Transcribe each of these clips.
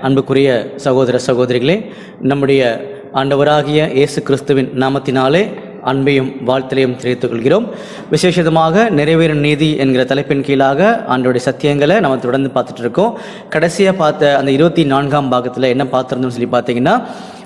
அன்புக்குரிய சகோதர சகோதரிகளே, நம்முடைய ஆண்டவராகிய இயேசு கிறிஸ்துவின் நாமத்தினாலே அன்பையும் வாழ்த்தலையும் தெரிவித்துக் கொள்கிறோம். விசேஷமாக நிறைவேறும் நீதி என்கிற தலைப்பின் கீழாக ஆண்டவருடைய சத்தியங்களை நம்ம தொடர்ந்து பார்த்துட்டு இருக்கோம். கடைசியாக பார்த்த அந்த 24ஆம் பாகத்தில் என்ன பார்த்துருந்தோம்னு சொல்லி பார்த்தீங்கன்னா,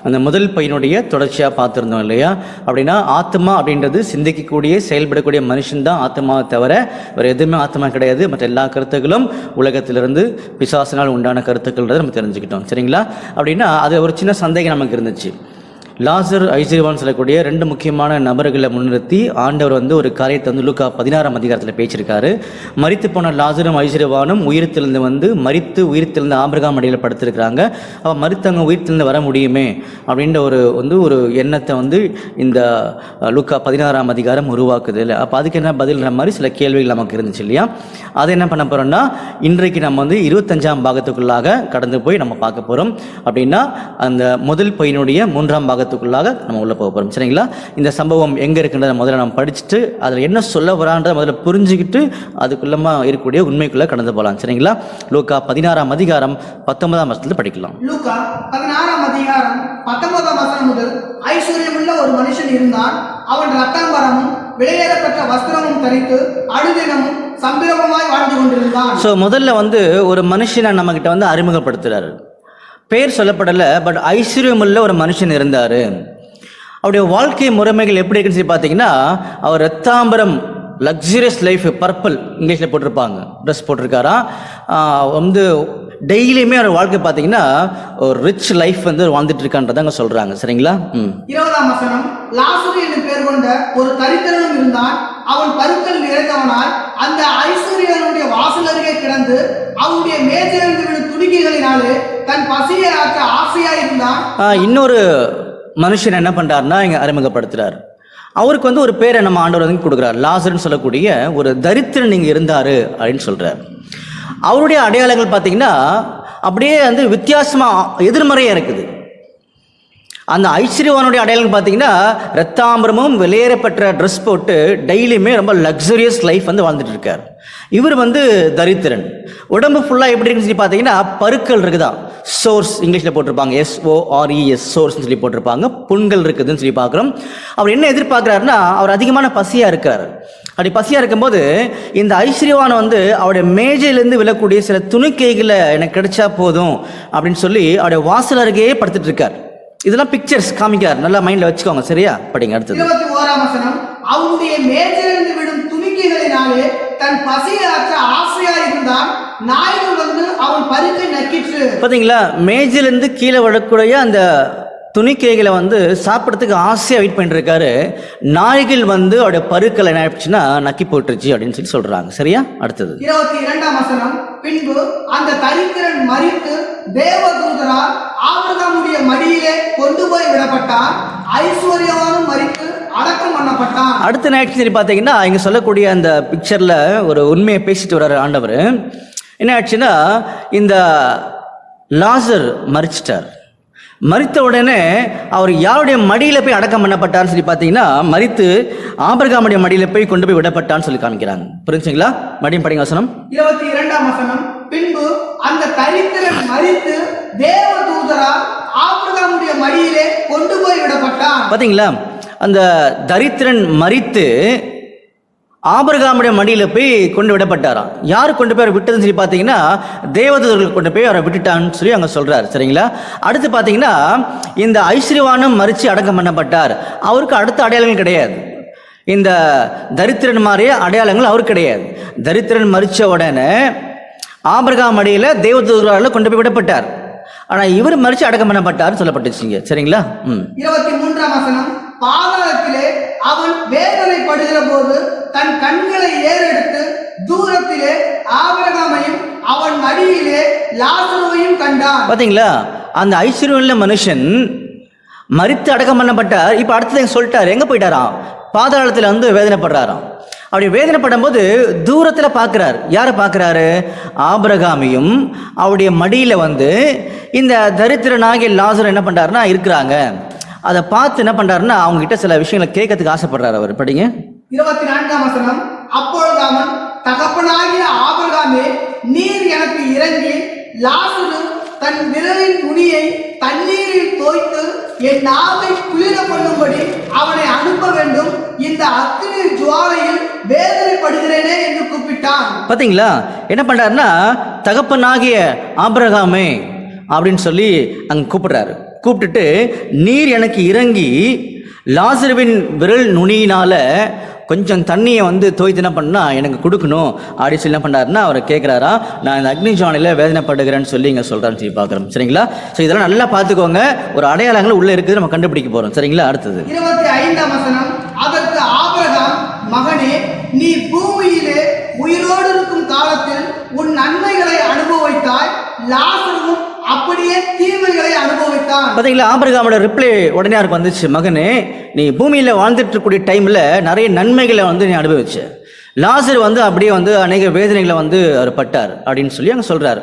அந்த முதல் பையனுடைய தொடர்ச்சியாக பார்த்துருந்தோம் இல்லையா? அப்படின்னா ஆத்மா அப்படின்றது சிந்திக்கக்கூடிய செயல்படக்கூடிய மனுஷன்தான் ஆத்மாவை தவிர வேறு எதுவுமே ஆத்மா கிடையாது. மற்ற எல்லா கருத்துக்களும் உலகத்திலிருந்து பிசாசினால் உண்டான கருத்துக்கள்ன்றதை நம்ம தெரிஞ்சுக்கிட்டோம். சரிங்களா? அப்படின்னா அது ஒரு சின்ன சந்தேகம் நமக்கு இருந்துச்சு. லாசர், ஐஸ்வர்யவான் சொல்லக்கூடிய ரெண்டு முக்கியமான நபர்களை முன்னிறுத்தி ஆண்டவர் ஒரு காரியத்தை லூக்கா 16ஆம் அதிகாரத்தில் பேச்சிருக்காரு. மரித்து போன லாசரும் ஐஸ்வர்யவானும் உயிர்த்தெழுந்து மரித்து உயிர்த்தெழுந்த ஆபிரகாம் அடியில் படுத்திருக்கிறாங்க. அவன் மரித்தவங்க உயிர்த்தெழுந்து வர முடியுமே அப்படின்ற ஒரு எண்ணத்தை இந்த லூக்கா 16ஆம் அதிகாரம் உருவாக்குது இல்லை. அப்போ அதுக்கு என்ன பதில்ன்ற மாதிரி சில கேள்விகள் நமக்கு இருந்துச்சு இல்லையா? அதை என்ன பண்ண போகிறோம்னா, இன்றைக்கு நம்ம 25ஆம் பாகத்துக்குள்ளாக கடந்து போய் நம்ம பார்க்க போகிறோம். அப்படின்னா அந்த முதல் பையனுடைய 3ஆம் பாகத்துக்குள்ளாக நம்ம உள்ள போக போகிறோம். சரிங்களா? இந்த சம்பவம் எங்கே இருக்குன்றத முதல்ல நம்ம படிச்சுட்டு அதில் என்ன சொல்ல வரான்றதை முதல்ல புரிஞ்சுக்கிட்டு அதுக்குள்ளமா இருக்கக்கூடிய உண்மைக்குள்ளே கடந்து போகலாம். சரிங்களா? லூக்கா 16ஆம் அதிகாரம் 19ஆம் வசனத்தில் படிக்கலாம். லூக்கா 16ஆம் அதிகாரம் 19ஆம் வசனம் முதல். ஐஸ்வர்யமுள்ள ஒரு மனுஷன் இருந்தான். அவன் ரத்தாம்பரமும் விலையேறப்பட்ட வஸ்திரமும் தரித்து அனுதினமும் சம்பிரமமாய் வாழ்ந்து கொண்டிருந்தான். ஸோ முதல்ல ஒரு மனுஷனை நம்ம கிட்ட அறிமுகப்படுத்துறாரு. பேர் சொல்லப்படலை, பட் ஐஸ்வர்யமுள்ள ஒரு மனுஷன் இருந்தார். அவருடைய வாழ்க்கை முறைமைகள் எப்படி இருக்குன்னு சொல்லி பார்த்தீங்கன்னா, அவர் ரத்தாம்பரம் லக்ஸரியஸ் லைஃப், பர்பிள் இங்கிலீஷில் போட்டிருப்பாங்க, ட்ரெஸ் போட்டிருக்காராம். டெய்லியுமே அவர் வாழ்க்கை பார்த்தீங்கன்னா ஒரு ரிச் லைஃப் வாழ்ந்துட்டு இருக்கான்றதாங்க சொல்றாங்க. சரிங்களா? 20ஆம் வசனம். லாசரு என்று பேர் கொண்ட ஒரு தரித்திரனும் இருந்தான். அவன் பருக்கள் நிறைந்தவனால் அந்த ஐஸ்வர்யனுடைய வாசல் அருகே கிடந்து அவனுடைய மேஜையிலிருந்து விழும் துணிக்கைகளினாலே தன் பசியை ஆற்ற ஆசையாக இருந்தான். இன்னொரு மனுஷன் என்ன பண்றாருன்னா இங்க அறிமுகப்படுத்துறாரு. அவருக்கு ஒரு பேரை நம்ம ஆண்டவர் கொடுக்குறாரு. லாசர்னு சொல்லக்கூடிய ஒரு தரித்திரன் இங்க இருந்தாரு அப்படின்னு சொல்றாரு. அவருடைய அடையாளங்கள் பார்த்தீங்கன்னா அப்படியே வித்தியாசமா எதிர்மறையா இருக்குது. அந்த ஐஸ்வர்யவானுடைய அடையாளங்கள் பார்த்தீங்கன்னா ரத்தாம்பரமும் வெளியேறப்பட்ட ட்ரெஸ் போட்டு டெய்லியுமே ரொம்ப லக்ஸரியஸ் லைஃப் வாழ்ந்துட்டு இருக்கார். இவர் தரித்திரன். உடம்பு ஃபுல்லாக எப்படி இருக்குன்னு சொல்லி பார்த்தீங்கன்னா பருக்கள் இருக்குதான், சோர்ஸ் இங்கிலீஷில் போட்டிருப்பாங்க, SORES சோர்ஸ்ன்னு சொல்லி போட்டிருப்பாங்க. புண்கள் இருக்குதுன்னு சொல்லி பார்க்குறோம். அவர் என்ன எதிர்பார்க்குறாருன்னா, அவர் அதிகமான பசியாக இருக்கார். அப்படி பசியாக இருக்கும்போது இந்த ஐஸ்வர்யவான் அவருடைய மேஜையிலேருந்து விழக்கூடிய சில துணிக்கைகளை எனக்கு கிடைச்சா போதும் அப்படின்னு சொல்லி அவருடைய வாசல் அருகே படுத்துட்டு இருக்கார். இதெல்லாம் பிக்சர்ஸ் காமிக்கார், நல்லா மைண்ட்ல வச்சுக்கோங்க. சரியா? படிங்க அடுத்தது. 21ஆம் வசனம். அவனுடைய மேஜையிலிருந்து விடும் துணிக்கைகளினாலே தன் பசியை ஆற்ற ஆசையா இருந்தான். நாய்கள் அவன் பருக்கை நக்கிற்று. பாத்தீங்களா? மேஜையிலிருந்து கீழே விடக்கூடிய அந்த துணிக்கைகளை சாப்பிட்றதுக்கு ஆசையாக வெயிட் பண்ணிட்டு இருக்காரு. நாய்கள் அவருடைய பருக்களை என்ன ஆயிடுச்சுன்னா நக்கி போட்டுருச்சு அப்படின்னு சொல்லி சொல்றாங்க. சரியா? அடுத்தது 22ஆம் வசனம். பின்பு அந்த தரித்திரன் மரித்து தேவதூதரால் ஆபிரகாமுடைய மடியிலே கொண்டு போய் விடப்பட்டான். ஐஸ்வர்யவானும் மரித்து அடக்கம் பண்ணப்பட்டான். அடுத்த நாய்க்கு சரி பார்த்தீங்கன்னா இங்க சொல்லக்கூடிய அந்த பிக்சர்ல ஒரு உண்மையை பேசிட்டு வர்றாரு ஆண்டவர். என்ன ஆச்சுன்னா, இந்த லாசர் மரிச்சிட்டார். மரித்த உடனே அவர் யாருடைய மடியில் போய் அடக்கம் பண்ணப்பட்டார்னு சொல்லி பார்த்தீங்கன்னா, மரித்து ஆபிரகாமுடைய மடியில் போய் கொண்டு போய் விடப்பட்டான்னு சொல்லி காமிக்கிறாங்க. புரிஞ்சுங்களா? மடியும் படிங்க வசனம். 22ஆம் வசனம். பின்பு அந்த தரித்திரன் மரித்து தேவதூதரால் ஆபிரகாமுடைய மடியிலே கொண்டு போய் விடப்பட்டான். பார்த்தீங்களா? அந்த தரித்திரன் மரித்து ஆபிரகாமுடைய மடியில் போய் கொண்டு விடப்பட்டாராம். யாரு கொண்டு போய் விட்டதுன்னு சொல்லி பார்த்தீங்கன்னா, தேவதூதர்கள் கொண்டு போய் அவரை விட்டுட்டான்னு சொல்லி அங்கே சொல்றாரு. சரிங்களா? அடுத்து பார்த்தீங்கன்னா, இந்த ஐஸ்வர்யவானும் மரிச்சு அடக்கம் பண்ணப்பட்டார். அவருக்கு அடுத்த அடையாளங்கள் கிடையாது. இந்த தரித்திரன் மாதிரியே அடையாளங்கள் அவருக்கு கிடையாது. தரித்திரன் மரிச்ச உடனே ஆபிரகாம் மடியில் தேவதூதர்களால் கொண்டு போய் விடப்பட்டார். ஆனால் இவர் மரிச்சு அடக்கம் பண்ணப்பட்டார் சொல்லப்பட்டுச்சுங்க. சரிங்களா? 23ஆம் வசனம். பாதாளத்திலே அவன் வேதனைப்படுகிற போது தன் கண்களை ஏறெடுத்து தூரத்திலே ஆபிரகாமையும் அவன் மடியிலே லாசருவையும் கண்டான். பாத்தீங்களா? அந்த ஐஸ்வர்யமுள்ள மனுஷன் மரித்து அடக்கம் பண்ணப்பட்டார். இப்ப அடுத்தது சொல்லிட்டாரு, எங்க போயிட்டாராம்? பாதாளத்துல வேதனைப்படுறாராம். அப்படி வேதனைப்படும் போது தூரத்துல பார்க்கிறார். யாரை பார்க்கிறாரு? ஆபிரகாமையும் அவருடைய மடியில இந்த தரித்திரனாகிய லாசர் என்ன பண்றாருன்னா இருக்கிறாங்க. அதை பார்த்து என்ன பண்றாருன்னா அவங்க கிட்ட சில விஷயங்களை கேட்கறதுக்கு ஆசைப்படுறாரு. அவர் படிங்க. 24ஆம் வசனம். அப்பொழுது அவன், தகப்பனாகிய ஆபிரகாமே, நீர் எனக்கு இறங்கி லாசரு தன் விரலின் நுனியை தண்ணீரில் தோய்த்து என் நாவை குளிர பண்ணும்படி அவனை அனுப்ப வேண்டும். இந்த அக்கினி ஜுவாலையில் வேதனைப்படுகிறேனே என்று கூப்பிட்டான். பாத்தீங்களா என்ன பண்றாருன்னா, தகப்பனாகிய ஆபிரகாமே அப்படின்னு சொல்லி அங்க கூப்பிடுறாரு. கூப்பிட்டுட்டு, நீர் எனக்கு இறங்கி லாசருவின் விரல் நுனியினால கொஞ்சம் தண்ணியை வந்து தோய்த்து என்ன பண்ணா எனக்கு கொடுக்கணும் அப்படின்னு சொல்லி என்ன பண்ணாருன்னா அவர் கேட்குறாரா, நான் இந்த அக்னி ஜுவாலையில் வேதனைப்படுகிறேன்னு சொல்லி இங்கே சொல்கிறான்னு சொல்லி பார்க்குறோம். சரிங்களா? ஸோ இதெல்லாம் நல்லா பார்த்துக்கோங்க. ஒரு அடையாளங்கள் உள்ளே இருக்குது, நம்ம கண்டுபிடிக்க போகிறோம். சரிங்களா? அடுத்தது 25ஆம் வசனம். அதற்கு ஆபிரகாம், மகனே, நீ பூமியிலே உயிரோடு இருக்கும் காலத்தில் உன் நன்மைகளை அனுபவித்தாய், லாசருவும் அப்படியே தீமைகளை அனுபவித்தான். பார்த்தீங்களா, ஆபிரகாமோட ரிப்ளை உடனே அவருக்கு வந்துச்சு, மகனே நீ பூமியில் வாழ்ந்துட்டு இருக்கக்கூடிய டைமில் நிறைய நன்மைகளை வந்து நீ அனுபவிச்ச, லாசர் வந்து அப்படியே வந்து அநேக வேதனைகளை வந்து அவர் பட்டார் அப்படின்னு சொல்லி அங்க சொல்றாரு.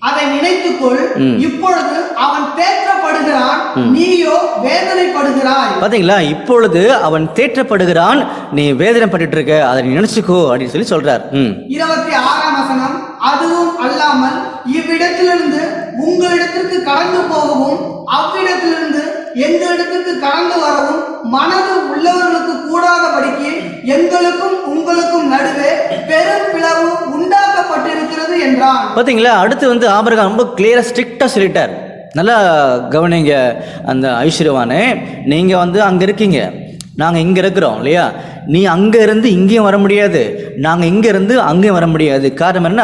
அதை நினைத்துக்கொள், இப்பொழுது அவன் தேற்றப்படுகிறான், நீயோ வேதனைப்படுகிறாய். பாத்தீங்களா, இப்பொழுது அவன் தேற்றப்படுகிறான், நீ வேதனைப்பட்டு இருக்க, அதை நினைச்சுக்கோ அப்படின்னு சொல்லி சொல்றார். 26ஆம் வசனம். அதுவும் அல்லாமல் இவ்விடத்திலிருந்து உங்களிடத்திற்கு கடந்து போகவும் அவ்விடத்திலிருந்து எங்களிடத்திற்கு கடந்து வரவும் மனது உள்ளவர்களுக்கு கூடாதபடிக்கு எங்களுக்கும் உங்களுக்கும் நடுவே பெரும் பிளவு உண்டாக்கப்பட்டிருக்கிறது என்றான். பாத்தீங்களா, அடுத்து வந்து ஆபிரகாம் ரொம்ப கிளியரா ஸ்ட்ரிக்டா சொல்லிட்டார். நல்லா கவனிங்க, அந்த ஐஸ்வர்யவானே, நீங்க வந்து அங்க இருக்கீங்க, நாங்கள் இங்கே இருக்கிறோம் இல்லையா, நீ அங்கே இருந்து இங்கேயும் வர முடியாது, நாங்கள் இங்கே இருந்து அங்கேயும் வர முடியாது. காரணம் என்ன,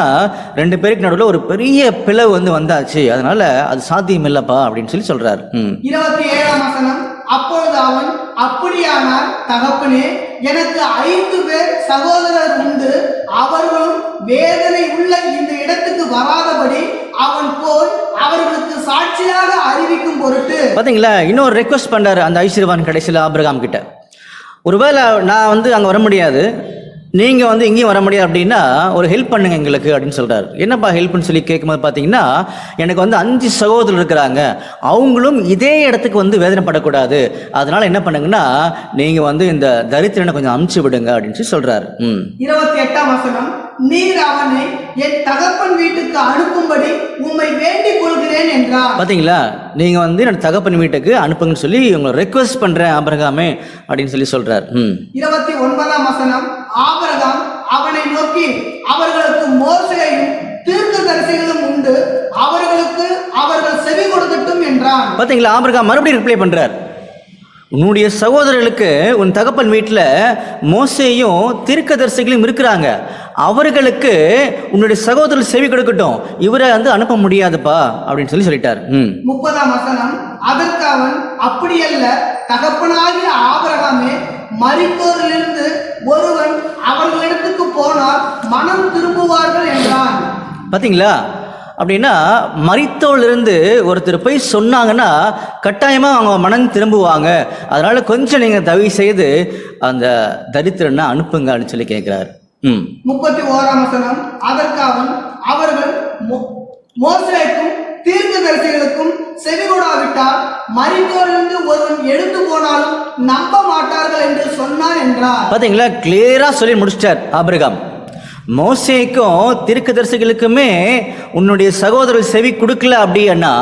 ரெண்டு பேருக்கு நடுவில் ஒரு பெரிய பிளவு வந்து வந்தாச்சு, அதனால அது சாத்தியம் இல்லப்பா அப்படின்னு சொல்லி சொல்றாரு. 27ஆம் வசனம். அப்பொழுது அவன், அப்படியானால் தகப்பனே, எனக்கு 5 பேர் சகோதரர் உண்டு, அவர்களும் வேதனை உள்ள இந்த இடத்துக்கு வராதபடி அவன் போய் அவர்களுக்கு சாட்சியாக அறிவிக்கும் பொருட்டு. பாத்தீங்களா, இன்னொரு ரெக்வஸ்ட் பண்றாரு அந்த ஐஸ்வர்யவான் கடைசியில் ஆபிரகாம் கிட்ட. ஒருவேளை நான் வந்து அங்கே வர முடியாது, நீங்கள் வந்து இங்கேயும் வர முடியாது அப்படின்னா ஒரு ஹெல்ப் பண்ணுங்க எங்களுக்கு அப்படின்னு சொல்கிறார். என்னப்பா ஹெல்ப்னு சொல்லி கேட்கும்போது பார்த்தீங்கன்னா, எனக்கு வந்து 5 சகோதரர் இருக்கிறாங்க, அவங்களும் இதே இடத்துக்கு வந்து வேதனைப்படக்கூடாது, அதனால் என்ன பண்ணுங்கன்னா நீங்கள் வந்து இந்த தரித்திரனை கொஞ்சம் அமுச்சு விடுங்க அப்படின்னு சொல்லி சொல்கிறார். 28ஆம் வசனம். நீர் அவனை என் தகப்பன் வீட்டுக்கு அனுப்பும்படி உம்மை வேண்டிக் கொள்கிறேன் என்றார். பாத்தீங்களா, நீங்க வந்து என்னோட தகப்பன் வீட்டுக்கு அனுப்புங்கன்னு சொல்லி உங்களை ரெக்வெஸ்ட் பண்றேன் ஆபிரகாமே அப்படின்னு சொல்லி சொல்றார். 29ஆம் வசனம். ஆபிரகாம் அவனை நோக்கி, அவர்களுக்கு மோசேயும் தீர்க்கதரிசிகளும் உண்டு, அவர்களுக்கு அவர்கள் செவி கொடுக்கட்டும் என்றான். பாத்தீங்களா, ஆபிரகாம் மறுபடியும் ரிப்ளை பண்றார், உன்னுடைய சகோதரர்களுக்கு உன் தகப்பன் வீட்டில் மோசேயும் தீர்க்கதரிசிகளும் இருக்கிறாங்க, அவர்களுக்கு உன்னுடைய சகோதரர்கள் செவி கொடுக்கட்டும், இவரை வந்து அனுப்ப முடியாதுப்பா அப்படின்னு சொல்லி சொல்லிட்டார். 30ஆம் வசனம். அதற்கு அவன், அப்படியல்ல தகப்பனாகிய ஆபிரகாமே, மரித்தோரிலிருந்து ஒருவன் அவர்களிடத்துக்கு போனால் மனம் திரும்புவார்கள் என்றான். பாத்தீங்களா, அப்படின்னா மரித்தோரிலிருந்து ஒருத்தர் போய் சொன்னாங்கன்னா கட்டாயமாக அவங்க மனம் திரும்புவாங்க, அதனால கொஞ்சம் நீங்கள் தயவு செய்து அந்த தரித்திரனை அனுப்புங்க அப்படின்னு சொல்லி கேட்குறாரு. 31ஆம் வசனம். அதற்கு அவன், அவர்கள் மோசேக்கும் தீர்க்கதரிசிகளுக்கும் செவி கொடாவிட்டால் மரித்தோரிலிருந்து ஒருவன் எழுந்து போனாலும் நம்ப மாட்டார்கள் என்று சொன்னான் என்றார். பார்த்தீங்களா, கிளியரா சொல்லி முடிச்சிட்டார் ஆபிரகாம். மோசேக்கும் தீர்க்கதரிசிகளுக்குமே உன்னுடைய சகோதரர் செவி கொடுக்கல அப்படின்னா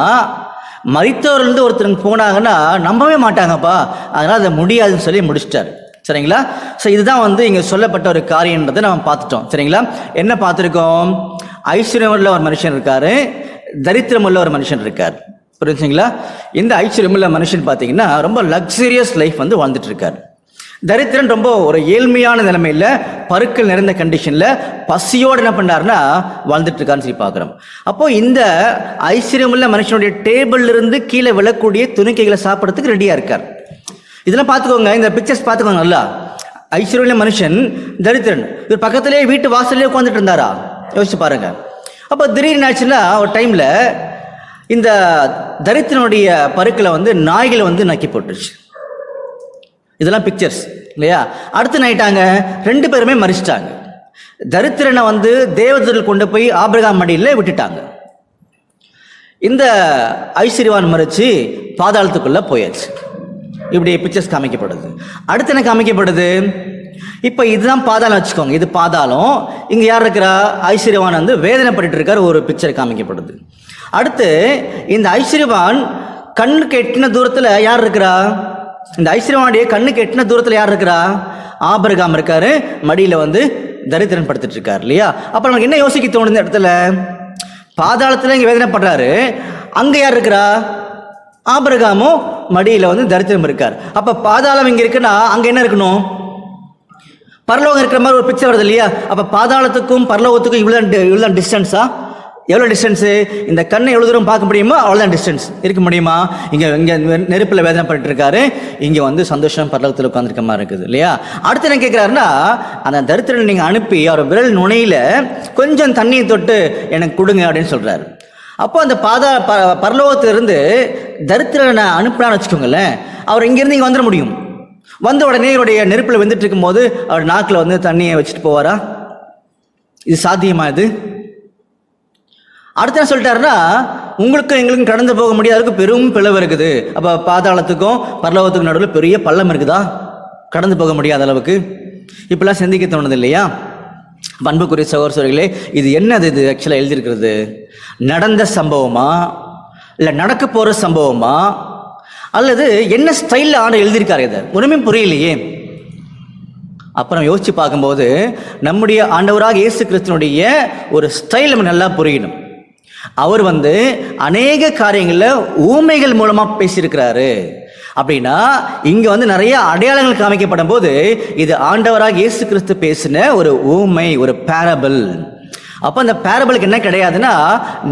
மரித்தோரிலிருந்து ஒருத்தருக்கு போனாங்கன்னா நம்பவே மாட்டாங்கப்பா, அதனால் அதை முடியாதுன்னு சொல்லி முடிச்சிட்டார். சரிங்களா? ஸோ இதுதான் வந்து இங்கே சொல்லப்பட்ட ஒரு காரியன்றதை நம்ம பார்த்துட்டோம். சரிங்களா? என்ன பார்த்துருக்கோம்? ஐஸ்வர்யமுள்ள ஒரு மனுஷன் இருக்காரு, தரித்திரமுள்ள ஒரு மனுஷன் இருக்கார். புரிஞ்சுங்களா? இந்த ஐஸ்வர்யமுள்ள மனுஷன் பார்த்தீங்கன்னா ரொம்ப லக்ஸரியஸ் லைஃப் வந்து வாழ்ந்துட்டு இருக்கார். தரித்திரன் ரொம்ப ஒரு ஏழ்மையான நிலைமையில், பருக்கள் நிறைந்த கண்டிஷனில் பசியோடு என்ன பண்ணாருன்னா வாழ்ந்துட்டு இருக்காருன்னு சொல்லி பார்க்குறோம். அப்போ இந்த ஐஸ்வர்யமுள்ள மனுஷனுடைய டேபிள்ல இருந்து கீழே விழக்கூடிய துணிக்கைகளை சாப்பிட்றதுக்கு ரெடியாக இருக்கார். இதெல்லாம் பார்த்துக்கோங்க, இந்த பிக்சர்ஸ் பார்த்துக்கோங்க நல்லா. ஐஸ்வர்யமுள்ள மனுஷன் தரித்திரன், இவர் பக்கத்துலேயே வீட்டு வாசல்லே உட்காந்துட்டு இருந்தாரா? யோசிச்சு பாருங்க. அப்போ திடீர்னு ஆச்சுன்னா ஒரு டைமில் இந்த தரித்திரனுடைய பருக்களை வந்து நாய்களை வந்து நக்கி போட்டுருச்சு. இதெல்லாம் பிக்சர்ஸ் இல்லையா? அடுத்து நைட்டாங்க 2 பேருமே மறிச்சிட்டாங்க. தரித்திரனை வந்து தேவதூதர்கள் கொண்டு போய் ஆபிரகாம் மடியில் விட்டுட்டாங்க. இந்த ஐஸ்வர்யவான் மறிச்சு பாதாளத்துக்குள்ள போயாச்சு. இப்படி பிக்சர்ஸ் காமிக்கப்படுது. அடுத்து என்ன காமிக்கப்படுது? இப்போ இதுதான் பாதாளம் வச்சுக்கோங்க, இது பாதாளம். இங்கே யார் இருக்கிறா? ஐஸ்வர்யவான் வந்து வேதனைப்பட்டு இருக்கார், ஒரு பிக்சர் காமிக்கப்படுது. அடுத்து இந்த ஐஸ்வர்யவான் கண்ணுக்கு எட்டின தூரத்தில் யார் இருக்கிறா? இந்த ஐஸ்வர்யவானுடைய கண்ணுக்கு எட்டின தூரத்தில் யார் இருக்கிறா? ஆபிரகாம் இருக்காரு, மடியில் வந்து தரித்திரன் படுத்துட்டு இருக்காரு இல்லையா? அப்போ நமக்கு என்ன யோசிக்க தோணுது? இந்த இடத்துல பாதாளத்தில் இங்கே வேதனைப்படுறாரு, அங்கே யார் இருக்கிறா? ஆபிரகாமும் மடியில் வந்து தரித்திரம் இருக்கார். அப்போ பாதாளம் இங்கே இருக்குன்னா அங்கே என்ன இருக்கணும்? பரலோகம் இருக்கிற மாதிரி ஒரு பிக்சர் வருது இல்லையா? அப்போ பாதாளத்துக்கும் பரலோகத்துக்கும் இவ்வளோதான் டிஸ்டன்ஸா? எவ்வளோ டிஸ்டன்ஸு? இந்த கண்ணை எவ்வளோ தூரம் பார்க்க முடியுமோ அவ்வளோதான் டிஸ்டன்ஸ். இருக்க முடியுமா? இங்கே நெருப்பில் வேதனை பண்ணிட்டு இருக்காரு, இங்கே வந்து சந்தோஷம் பரலோகத்தில் உட்காந்துருக்க மாதிரி இருக்குது இல்லையா? அடுத்து என்ன கேட்குறாருன்னா, அந்த தரித்திரனை நீங்கள் அனுப்பி அவர் விரல் நுனையில் கொஞ்சம் தண்ணியை தொட்டு எனக்கு கொடுங்க அப்படின்னு சொல்கிறாரு. அப்போ அந்த பரலோகத்திலிருந்து தரித்திரனை அனுப்பினான்னு வச்சுக்கோங்களேன், அவர் இங்கேருந்து இங்கே வந்துட முடியும். வந்த உடனே இவருடைய நெருப்பில் வெந்துட்டு இருக்கும் போது அவர் நாக்கில் வந்து தண்ணியை வச்சுட்டு போவாரா? இது சாத்தியமா? இது அடுத்து என்ன சொல்லிட்டாருன்னா, உங்களுக்கும் எங்களுக்கும் கடந்து போக முடியாததுக்கு பெரும் பிளவு இருக்குது. அப்போ பாதாளத்துக்கும் பரலோகத்துக்கும் நடுவில் பெரிய பள்ளம் இருக்குதா? கடந்து போக முடியாத அளவுக்கு. இப்பெல்லாம் சிந்திக்க தோணுது இல்லையா? அன்புக்குரிய சகோதரர்களே, இது என்னது? இது ஆக்சுவலாக எழுதியிருக்கிறது நடந்த சம்பவமா, இல்லை நடக்க போகிற சம்பவமா, அல்லது என்ன ஸ்டைலில் ஆண்டு எழுதியிருக்காரு? இதை ஒன்றுமே புரியலையே. அப்புறம் யோசிச்சு பார்க்கும்போது நம்முடைய ஆண்டவராக இயேசு கிறிஸ்துனுடைய ஒரு ஸ்டைல் நம்ம நல்லா புரியணும். அவர் வந்து அநேக காரியங்களில் ஊமைகள் மூலமாக பேசியிருக்கிறாரு. அப்படின்னா இங்கே வந்து நிறைய அடையாளங்கள் காமிக்கப்படும் போது இது ஆண்டவராக இயேசு கிறிஸ்து பேசின ஒரு ஊமை, ஒரு பேரபிள். அப்போ அந்த பேரபிளுக்கு என்ன கிடையாதுன்னா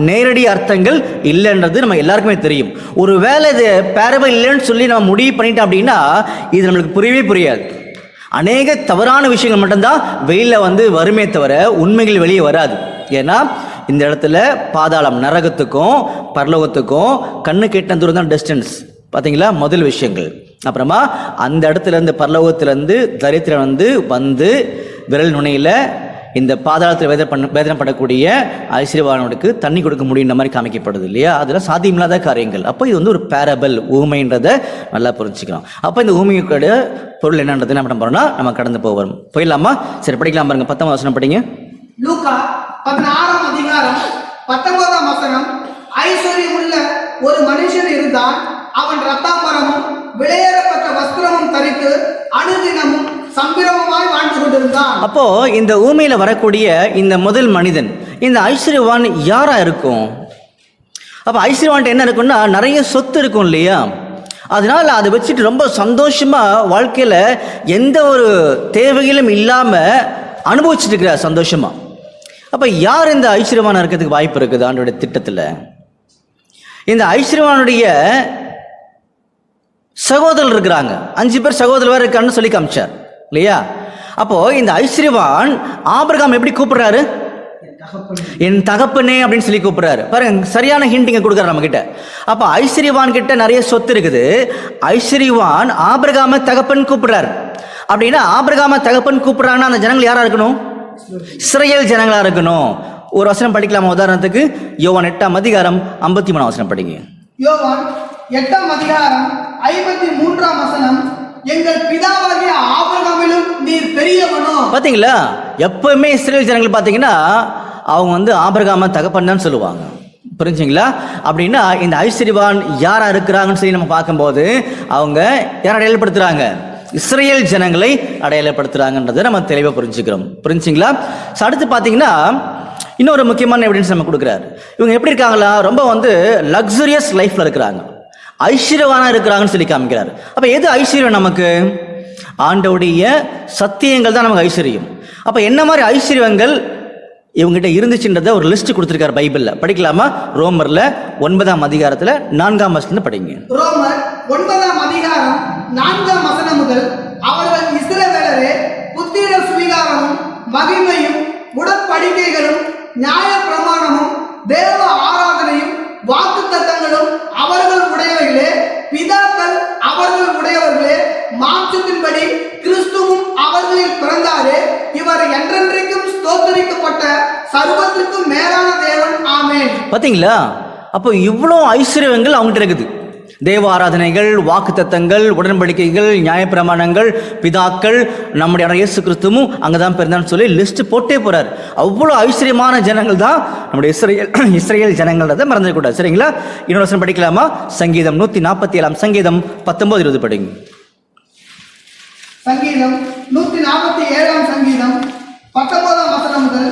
நேரடி அர்த்தங்கள் இல்லைன்றது நம்ம எல்லாருக்குமே தெரியும். ஒரு வேளை இது பேரபிள் இல்லைன்னு சொல்லி நம்ம முடிவு பண்ணிட்டோம் அப்படின்னா இது நம்மளுக்கு புரியவே புரியாது. அநேக தவறான விஷயங்கள் மட்டும்தான் வெளியில் வந்து வருமே தவிர உண்மைகள் வெளியே வராது. ஏன்னா இந்த இடத்துல பாதாளம் நரகத்துக்கும் பரலோகத்துக்கும் கண்ணு கேட்ட தூரம் தான் டிஸ்டன்ஸ். பார்த்தீங்களா? முதல் விஷயங்கள். அப்புறமா அந்த இடத்துலேருந்து பரலோகத்திலேருந்து தரித்திரம் வந்து விரல் நுனையில் இந்த பாதாளத்தில் வேதனைப்படக்கூடிய ஐஸ்வர்யவானுக்கு தண்ணி கொடுக்க முடியுன்ற மாதிரி காமிக்கப்படுது இல்லையா? அதெல்லாம் சாத்தியமில்லாத காரியங்கள். அப்போ இது வந்து ஒரு பேரபிள், ஊமைன்றதை நல்லா புரிஞ்சுக்கலாம். அப்போ இந்த ஊமையோட பொருள் என்னன்றது என்ன பண்ண போறோம்னா நம்ம கடந்து போவோம். போயிடலாமா? சரி, படிக்கலாம் பாருங்க. 10ஆம் வசனம் படிங்க. லூக்கா 16ஆம் அதிகாரம் 19ஆம் வசனம். ஐஸ்வர்யமுள்ள ஒரு மனுஷன் இருந்தான். அவன் ரத்தாம்பரமும் விலையேறப்பட்ட வஸ்திரமும் தரித்து அனுதினமும் சம்பிரமமாய் வாழ்ந்து கொண்டிருந்தான். அப்போ இந்த ஊமையில வரக்கூடிய இந்த முதல் மனிதன், இந்த ஐஸ்வர்யவான் யாரா இருக்கும்? அப்ப ஐஸ்வர்யவான் என்ன இருக்கும்னா நிறைய சொத்து இருக்கும் இல்லையா? அதனால அதை வச்சுட்டு ரொம்ப சந்தோஷமா வாழ்க்கையில எந்த ஒரு தேவைகளும் இல்லாம அனுபவிச்சுட்டு இருக்கிறார் சந்தோஷமா. அப்ப யார் இந்த ஐஸ்வர்யவானா இருக்கிறதுக்கு வாய்ப்பு இருக்குது ஆண்டோடைய திட்டத்துல? இந்த ஐஸ்வர்யவானுடைய சகோதரர் இருக்கிறாங்க. 5 பேர் சகோதரர் இருக்கான்னு சொல்லி காமிச்சார் இல்லையா? அப்போ இந்த ஐஸ்வர்யவான் ஆபிரகாம் எப்படி கூப்பிடுறாரு? என் தகப்பனே அப்படின்னு சொல்லி கூப்பிடுறாரு. பாருங்க, சரியான ஹிண்டிங்க கொடுக்குறாரு நம்ம கிட்ட. அப்ப ஐஸ்வர்யவான் கிட்ட நிறைய சொத்து இருக்குது. ஐஸ்வர்யவான் ஆபிரகாம தகப்பன் கூப்பிடுறாரு. அப்படின்னா ஆபிரகாம தகப்பன் கூப்பிடுறாங்கன்னா அந்த ஜனங்கள் யாரா இருக்கணும்? இஸ்ரவேல் ஜனங்களா இருக்கணும். ஒரு வசனம் படிக்கலாமா? உதாரணத்துக்கு யோவான் 8ஆம் அதிகாரம் 53ஆம் வசனம் படிங்க. யோவான் 8ஆம் அதிகாரம் 53ஆம் வசனம். எங்கள் பிதாவாகிய ஆபிரகாமிலும் நீர் பெரியவனோ. பாத்தீங்களா? எப்பவுமே இஸ்ரவேல் ஜனங்கள் பாத்தீங்கன்னா அவங்க ஆபிரகாம தகப்பன் தான் சொல்லுவாங்க. புரிஞ்சுங்களா? அப்படின்னா இந்த ஐஸ்வர்யவான் யாரா இருக்கிறாங்கன்னு சொல்லி நம்ம பார்க்கும்போது அவங்க யாரை அடையாளப்படுத்துறாங்க? இஸ்ரவேல் ஜனங்களை அடையாளப்படுத்துறாங்கன்றதை நம்ம தெளிவாக புரிஞ்சுக்கிறோம். புரிஞ்சுங்களா? அடுத்து பார்த்தீங்கன்னா இன்னொரு முக்கியமான எவிடன்ஸ் நம்ம கொடுக்குறாரு. இவங்க எப்படி இருக்காங்களா? ரொம்ப லக்ஸுரியஸ் லைஃப்ல இருக்கிறாங்க, ஐஸ்வர்யவானா இருக்கிறாங்கன்னு சொல்லி காமிக்கிறாரு. அப்ப எது ஐஸ்வர்யம் நமக்கு? ஆண்டவுடைய சத்தியங்கள் தான் நமக்கு ஐஸ்வர்யம். அப்ப என்ன மாதிரி ஐஸ்வர்யங்கள் இவங்ககிட்ட இருந்துச்சுன்றத ஒரு லிஸ்ட் கொடுத்திருக்காரு பைபிள்ல. படிக்கலாமா? ரோமர்ல 9ஆம் அதிகாரத்துல 4ஆம் வசனம் படிங்க. ரோமர் 9ஆம் அதிகாரம் 4ஆம் வசனம் முதல். அவர்கள் இஸ்ரவேலரே, புத்திர சுவிகாரமும் மகிமையும் உடன்படிக்கைகளும் நியாய பிரமாணமும் தேவ ஆராதனையும் வாக்குத்தத்தங்களும் அவர்கள் உடையவர்களே, பிதாக்கள் அவர்கள் உடையவர்களே, மாம்சத்தின்படி கிறிஸ்துவும் அவர்களில் பிறந்தாரே, இவர் என்றென்றைக்கும் ஸ்தோத்திரிக்கப்பட்ட சர்வத்திற்கும் மேலான தேவன். ஆமென். பாத்தீங்களா? அப்போ இவ்வளோ ஐஸ்வர்யங்கள் அவங்ககிட்ட இருக்குது. தேவ ஆராதனைகள், வாக்குத்தத்தங்கள், உடன்படிக்கைகள், நியாயப்பிரமாணங்கள், பிதாக்கள், நம்முடைய இயேசு கிறிஸ்துவும் அங்கே தான் பிறந்தான்னு சொல்லி லிஸ்ட் போட்டே போறார். அவ்வளோ ஐஸ்வர்யமான ஜனங்கள் தான் நம்முடைய இஸ்ரேல் ஜனங்கள்ன்றதை மறந்துடக்கூடாது. சரிங்களா? இன்னொரு வசனம் படிக்கலாமா? சங்கீதம் 147 சங்கீதம் 19-20 படிங்க. சங்கீதம் 147 சங்கீதம் 19 வசனம் முதல்.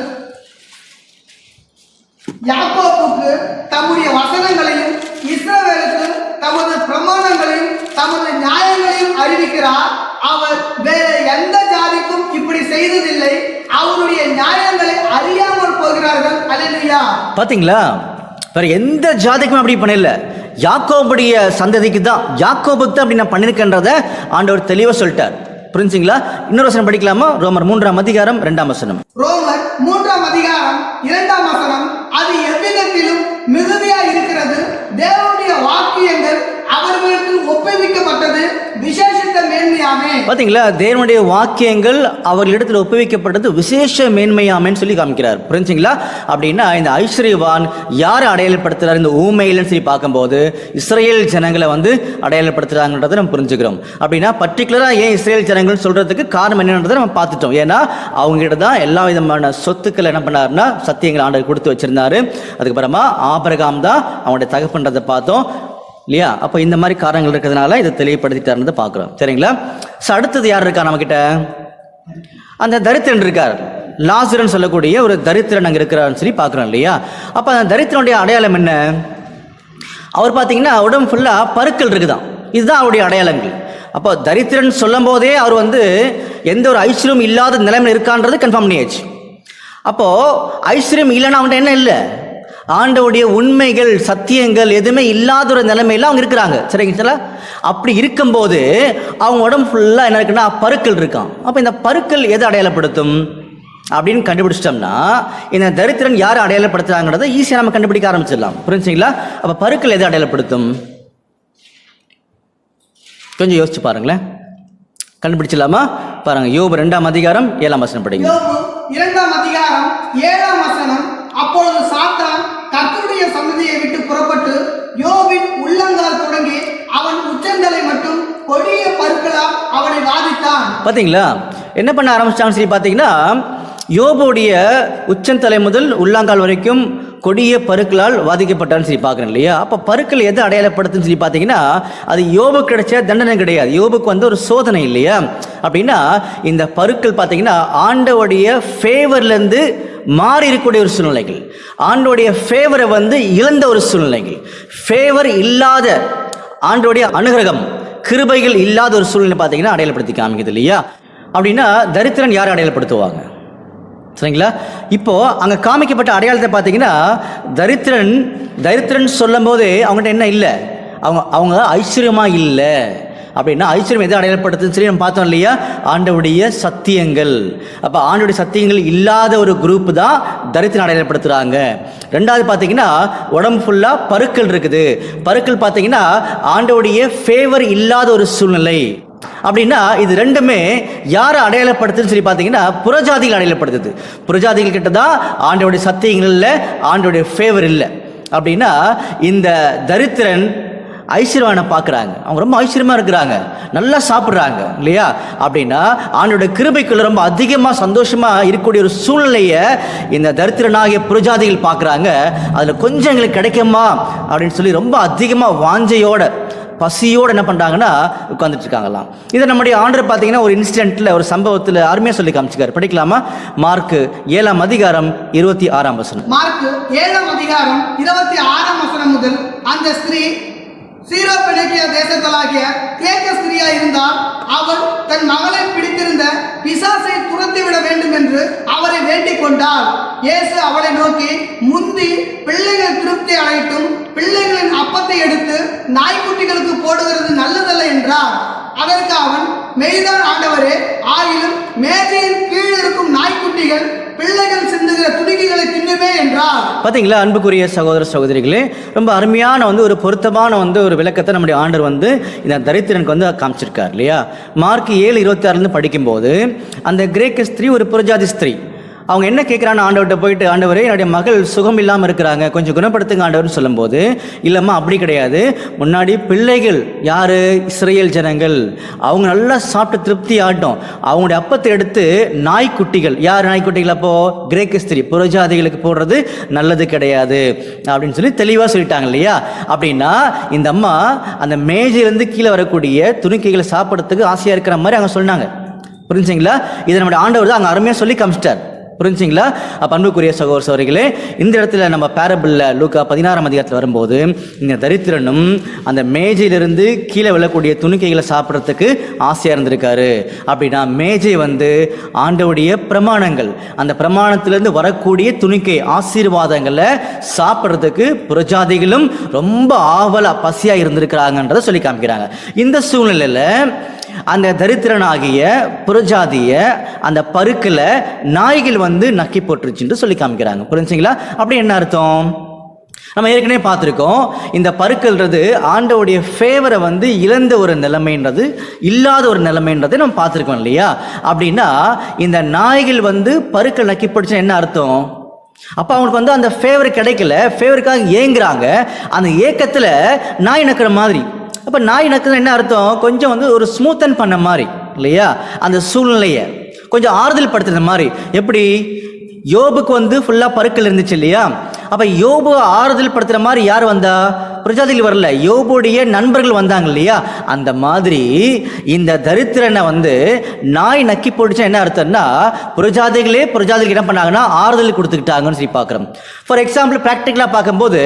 யாக்கோபுக்கு தம்முடைய வசனங்களையும் இஸ்ரவேலுக்கு தமது பிரமாணங்களையும் தமது நியாயங்களையும் அறிவிக்கிறார். அவர் வேற எந்த ஜாதிக்கும் இப்படி செய்ததில்லை. அவருடைய நியாயங்களை அறியாமல் போகிறார்கள். அல்லேலூயா. பாத்தீங்களா? வேற எந்த ஜாதிக்கும் அப்படி பண்ணல. யாக்கோபுடைய சந்ததிக்கு தான், யாக்கோபுக்கு தான் அப்படி நான் பண்ணிருக்கேன்றத ஆண்டவர் தெளிவா சொல்லிட்டார். புரிஞ்சுங்களா? இன்னொரு வசனம் படிக்கலாமா? ரோமர் 3-2 வசனம். ரோமர் 3-2 வசனம். அது எவ்விதத்திலும் மிகுதியா இருக்கிறது. தேவனுடைய வாக்கியங்கள் அவர்களுக்கு ஒப்புவிக்கப்பட்டது விசேஷித்த மேன்மையாமே. பாத்தீங்களா? தேவனுடைய வாக்கியங்கள் அவர்களிடத்தில் ஒப்புவிக்கப்பட்டது விசேஷ மேன்மையாமேன்னு சொல்லி காமிக்கிறார். புரிஞ்சுங்களா? அப்படின்னா இந்த ஐஸ்வர்யவான் யாரை அடையாளப்படுத்துறாரு இந்த ஊமையிலன்னு சொல்லி பார்க்கும்போது இஸ்ரேல் ஜனங்களை அடையாளப்படுத்துறாங்கன்றதை நம்ம புரிஞ்சுக்கிறோம். அப்படின்னா பர்டிகுலரா ஏன் இஸ்ரேல் ஜனங்கள் சொல்றதுக்கு காரணம் என்னன்றதை நம்ம பார்த்துட்டோம். ஏன்னா அவங்க கிட்ட தான் எல்லா விதமான சொத்துக்கள் என்ன பண்ணாருன்னா சத்தியங்கள் ஆண்டவர் கொடுத்து வச்சிருந்தாரு. அதுக்கப்புறமா ஆபிரகாம் தான் அவனுடைய தகப்பன்றதை பார்த்தோம் இல்லையா? அப்போ இந்த மாதிரி காரணங்கள் இருக்கிறதுனால இதை தெளிவுபடுத்திட்டாருன்னு பார்க்குறோம். சரிங்களா? அடுத்தது யார் இருக்கா நம்ம கிட்ட? அந்த தரித்திரன் இருக்கார். லாசருன்னு சொல்லக்கூடிய ஒரு தரித்திரன் அங்கே இருக்கிறாருன்னு சொல்லி பார்க்குறோம் இல்லையா? அப்போ அந்த தரித்திரனுடைய அடையாளம் என்ன? அவர் பார்த்தீங்கன்னா உடம்பு ஃபுல்லாக பருக்கள் இருக்குதான். இதுதான் அவருடைய அடையாளங்கள். அப்போ தரித்திரன் சொல்லும் போதே அவர் எந்த ஒரு ஐஸ்வர்யம் இல்லாத நிலைமையில் இருக்கான்றது கன்ஃபார்ம் பண்ணியாச்சு. அப்போ ஐஸ்வர்யம் இல்லைன்னா அவன்கிட்ட என்ன இல்லை? ஆண்டவுடைய உண்மைகள் சத்தியங்கள் எதுவுமே இல்லாத ஒரு நிலைமையில அவங்க இருக்கிறாங்க. சரிங்களா? அப்படி இருக்கும்போது அவங்க உடம்பு ஃபுல்லாக என்ன இருக்குன்னா பருக்கள் இருக்கான். அப்போ இந்த பருக்கள் எதை அடையாளப்படுத்தும் அப்படின்னு கண்டுபிடிச்சிட்டோம்னா இந்த தரித்திரன் யாரை அடையாளப்படுத்துறாங்கிறத ஈஸியாக நம்ம கண்டுபிடிக்க ஆரம்பிச்சிடலாம். புரிஞ்சுங்களா? அப்போ பருக்கள் எதை அடையாளப்படுத்தும்? கொஞ்சம் யோசிச்சு பாருங்களேன். கண்டுபிடிச்சிடலாமா? பாருங்க. யோபு 2-7 வசனம் படிங்க. யோபு 2-7 வசனம். அப்பொழுது சாத்தான் கர்த்தருடைய சந்ததியை விட்டு புறப்பட்டு யோபின் உள்ளங்கால் தொடங்கி அவன் உச்சந்தலை மட்டும் கொடிய பருக்களால் அவனை வாதித்தான். பாத்தீங்களா என்ன பண்ண ஆரம்பிச்சான்னு சொல்லி பாத்தீங்கன்னா, யோபுடைய உச்சந்தலை முதல் உள்ளங்கால் வரைக்கும் கொடிய பருக்களால் வாதிக்கப்பட்டான்னு சொல்லி பார்க்குறேன் இல்லையா? அப்போ பருக்கள் எது அடையாளப்படுத்துன்னு சொல்லி பார்த்தீங்கன்னா, அது யோபுக்கு கிடைச்ச தண்டனை கிடையாது. யோபுக்கு ஒரு சோதனை இல்லையா? அப்படின்னா இந்த பருக்கள் பார்த்தீங்கன்னா ஆண்டவுடைய ஃபேவர்லேருந்து மாறி இருக்கக்கூடிய ஒரு சூழ்நிலைகள், ஆண்டோடைய ஃபேவரை இழந்த ஒரு சூழ்நிலைகள், ஃபேவர் இல்லாத ஆண்டோடைய அனுகிரகம் கிருபைகள் இல்லாத ஒரு சூழ்நிலை பார்த்தீங்கன்னா அடையாளப்படுத்தி காமிக்குது இல்லையா? அப்படின்னா தரித்திரன் யாரை அடையாளப்படுத்துவாங்க? சரிங்களா? இப்போ அங்கே காமிக்கப்பட்ட அடையாளத்தை பார்த்தீங்கன்னா தரித்திரன் சொல்லும் போது அவங்ககிட்ட என்ன இல்லை? அவங்க ஐஸ்வர்யமா இல்லை. அப்படின்னா ஐஸ்வர்யம் எதை அடையாளப்படுத்துன்னு சொல்லி நம்ம பார்த்தோம் இல்லையா? ஆண்டவுடைய சத்தியங்கள். அப்போ ஆண்டவுடைய சத்தியங்கள் இல்லாத ஒரு குரூப் தான் தரித்திரன் அடையாளப்படுத்துகிறாங்க. ரெண்டாவது பார்த்தீங்கன்னா உடம்பு ஃபுல்லாக பருக்கள் இருக்குது. பருக்கள் பார்த்தீங்கன்னா ஆண்டவுடைய ஃபேவர் இல்லாத ஒரு சூழ்நிலை. அப்படின்னா இது ரெண்டுமே யாரை அடையாளப்படுத்துன்னு சொல்லி பார்த்தீங்கன்னா புறஜாதிகள் அடையாளப்படுத்துது. புறஜாதிகள் கிட்ட தான் ஆண்டவுடைய சத்தியங்கள் இல்லை, ஆண்டவுடைய ஃபேவர் இல்லை. அப்படின்னா இந்த தரித்திரன் ஐஸ்வர்யவானை பார்க்குறாங்க. அவங்க ரொம்ப ஐஸ்வர்யமாக இருக்கிறாங்க, நல்லா சாப்பிட்றாங்க இல்லையா? அப்படின்னா ஆண்டோட கிருபைக்குள்ள ரொம்ப அதிகமாக சந்தோஷமாக இருக்கக்கூடிய ஒரு சூழ்நிலையை இந்த தரித்திரனாகிய புறஜாதிகள் பார்க்குறாங்க. அதில் கொஞ்சம் எங்களுக்கு கிடைக்குமா அப்படின்னு சொல்லி ரொம்ப அதிகமாக வாஞ்சையோட பசியோடு என்ன பண்ணுறாங்கன்னா உட்காந்துட்டு இருக்காங்களாம். இதை நம்முடைய ஆண்டர் பார்த்தீங்கன்னா ஒரு இன்சிடென்ட்டில் ஒரு சம்பவத்தில் அருமையாக சொல்லி காமிச்சிக்காரு. படிக்கலாமா? மார்க்கு 7-26 வசனம். மார்க்கு 7-26 வசனம் முதல். அந்த ஸ்திரீ சீரோபெனிக்கியா தேசத்தலாகிய கிரேக்க ஸ்திரீயா இருந்தால் அவள் தன் மகளை பிடித்திருந்த பிசாசை துரத்திவிட வேண்டும் என்று அவரை வேண்டிக் கொண்டாள். இயேசு அவளை நோக்கி, முந்தி பிள்ளைகள் திருப்தி அடையட்டும், பிள்ளைகளின் அப்பத்தை எடுத்து நாய்க்குட்டிகளுக்கு போடுகிறது நல்லதல்ல என்றார். அதற்கு அவன், மெய்தான் ஆண்டவரே, ஆயினும் மேஜையின் கீழ் இருக்கும் நாய்க்குட்டிகள் பிள்ளைகள் சிந்துகிற துணிக்கைகளை தின்னுமே என்றார். பார்த்தீங்களா அன்புக்குரிய சகோதர சகோதரிகளே, ரொம்ப அருமையான ஒரு பொருத்தமான ஒரு விளக்கத்தை நம்முடைய ஆண்டர் இந்த தரித்திரனுக்கு காமிச்சிருக்கார் இல்லையா? மார்க் 7:26 படிக்கும்போது அந்த கிரேக்க ஸ்திரீ ஒரு புறஜாதி ஸ்திரீ. அவங்க என்ன கேட்குறான்னு ஆண்டவர்கிட்ட போயிட்டு, ஆண்டவரே என்னுடைய மகள் சுகம் இல்லாமல் இருக்கிறாங்க, கொஞ்சம் குணப்படுத்துங்க ஆண்டவர்னு சொல்லும்போது, இல்லைம்மா அப்படி கிடையாது, முன்னாடி பிள்ளைகள் யார், இஸ்ரேல் ஜனங்கள், அவங்க நல்லா சாப்பிட்டு திருப்தி ஆட்டும், அவங்களுடைய அப்பத்தை எடுத்து நாய்க்குட்டிகள், யார் நாய்க்குட்டிகள், அப்போது கிரேக்க ஸ்திரீ புறஜாதிகளுக்கு போடுறது நல்லது கிடையாது அப்படின்னு சொல்லி தெளிவாக சொல்லிட்டாங்க இல்லையா. அப்படின்னா இந்த அம்மா அந்த மேஜையிலேருந்து கீழே வரக்கூடிய துணிக்கைகளை சாப்பிட்றதுக்கு ஆசையாக இருக்கிற மாதிரி அவங்க சொன்னாங்க. புரிஞ்சுங்களா? இதை நம்முடைய ஆண்டவர் தான் அங்கே அருமையாக சொல்லி காமிச்சிட்டார். புரிஞ்சுங்களா? அப்போ அன்புக்குரிய சகோதர சகோதரிகளே, இந்த இடத்துல நம்ம பேரபிளில் லூக்கா 16ஆம் அதிகாரத்தில் வரும்போது இந்த தரித்திரனும் அந்த மேஜையிலிருந்து கீழே விழக்கூடிய துணிக்கைகளை சாப்பிட்றதுக்கு ஆசையாக இருந்திருக்காரு. அப்படின்னா மேஜை ஆண்டவுடைய பிரமாணங்கள், அந்த பிரமாணத்திலிருந்து வரக்கூடிய துணிக்கை ஆசீர்வாதங்களை சாப்பிட்றதுக்கு புறஜாதிகளும் ரொம்ப ஆவலாக பசியாக இருந்திருக்கிறாங்கன்றதை சொல்லி காமிக்கிறாங்க. இந்த சூழ்நிலையில் அந்த தரித்திரனாகிய புறஜாதிய அந்த பருக்கில் நாய்கள் நக்கி போட்டுருச்சுன்னு சொல்லி காமிக்கிறாங்க. புரிஞ்சுங்களா? அப்படி என்ன அர்த்தம்? நம்ம ஏற்கனவே பார்த்துருக்கோம், இந்த பருக்கள்ன்றது ஆண்டவுடைய ஃபேவரை இழந்த ஒரு நிலைமைன்றது, இல்லாத ஒரு நிலைமைன்றதை நம்ம பார்த்துருக்கோம் இல்லையா. அப்படின்னா இந்த நாய்கள் பருக்கள் நக்கி போட்டுச்சுன்னா என்ன அர்த்தம்? அப்போ அவங்களுக்கு அந்த ஃபேவர் கிடைக்கல, ஃபேவருக்காக ஏங்குறாங்க. அந்த ஏக்கத்தில் நாய் நக்கிற மாதிரி. அப்போ நாய் நக்குறது என்ன அர்த்தம்? கொஞ்சம் ஒரு ஸ்மூத்தன் பண்ண மாதிரி இல்லையா, அந்த சூழ்நிலையை கொஞ்சம் ஆறுதல் படுத்துற மாதிரி. எப்படி யோபுக்கு ஃபுல்லாக பருக்கள் இருந்துச்சு இல்லையா, அப்போ யோபு ஆறுதல் படுத்துகிற மாதிரி யார் வந்தா? பிரஜாதிகள் வரல, யோபுடைய நண்பர்கள் வந்தாங்க இல்லையா. அந்த மாதிரி இந்த தரித்திரனை நாய் நக்கி போட்டுச்சா என்ன அர்த்தம்னா, புரஜாதிகள் என்ன பண்ணாங்கன்னா ஆறுதல் கொடுத்துக்கிட்டாங்கன்னு சொல்லி பார்க்குறோம். ஃபார் எக்ஸாம்பிள் ப்ராக்டிக்கலாக பார்க்கும்போது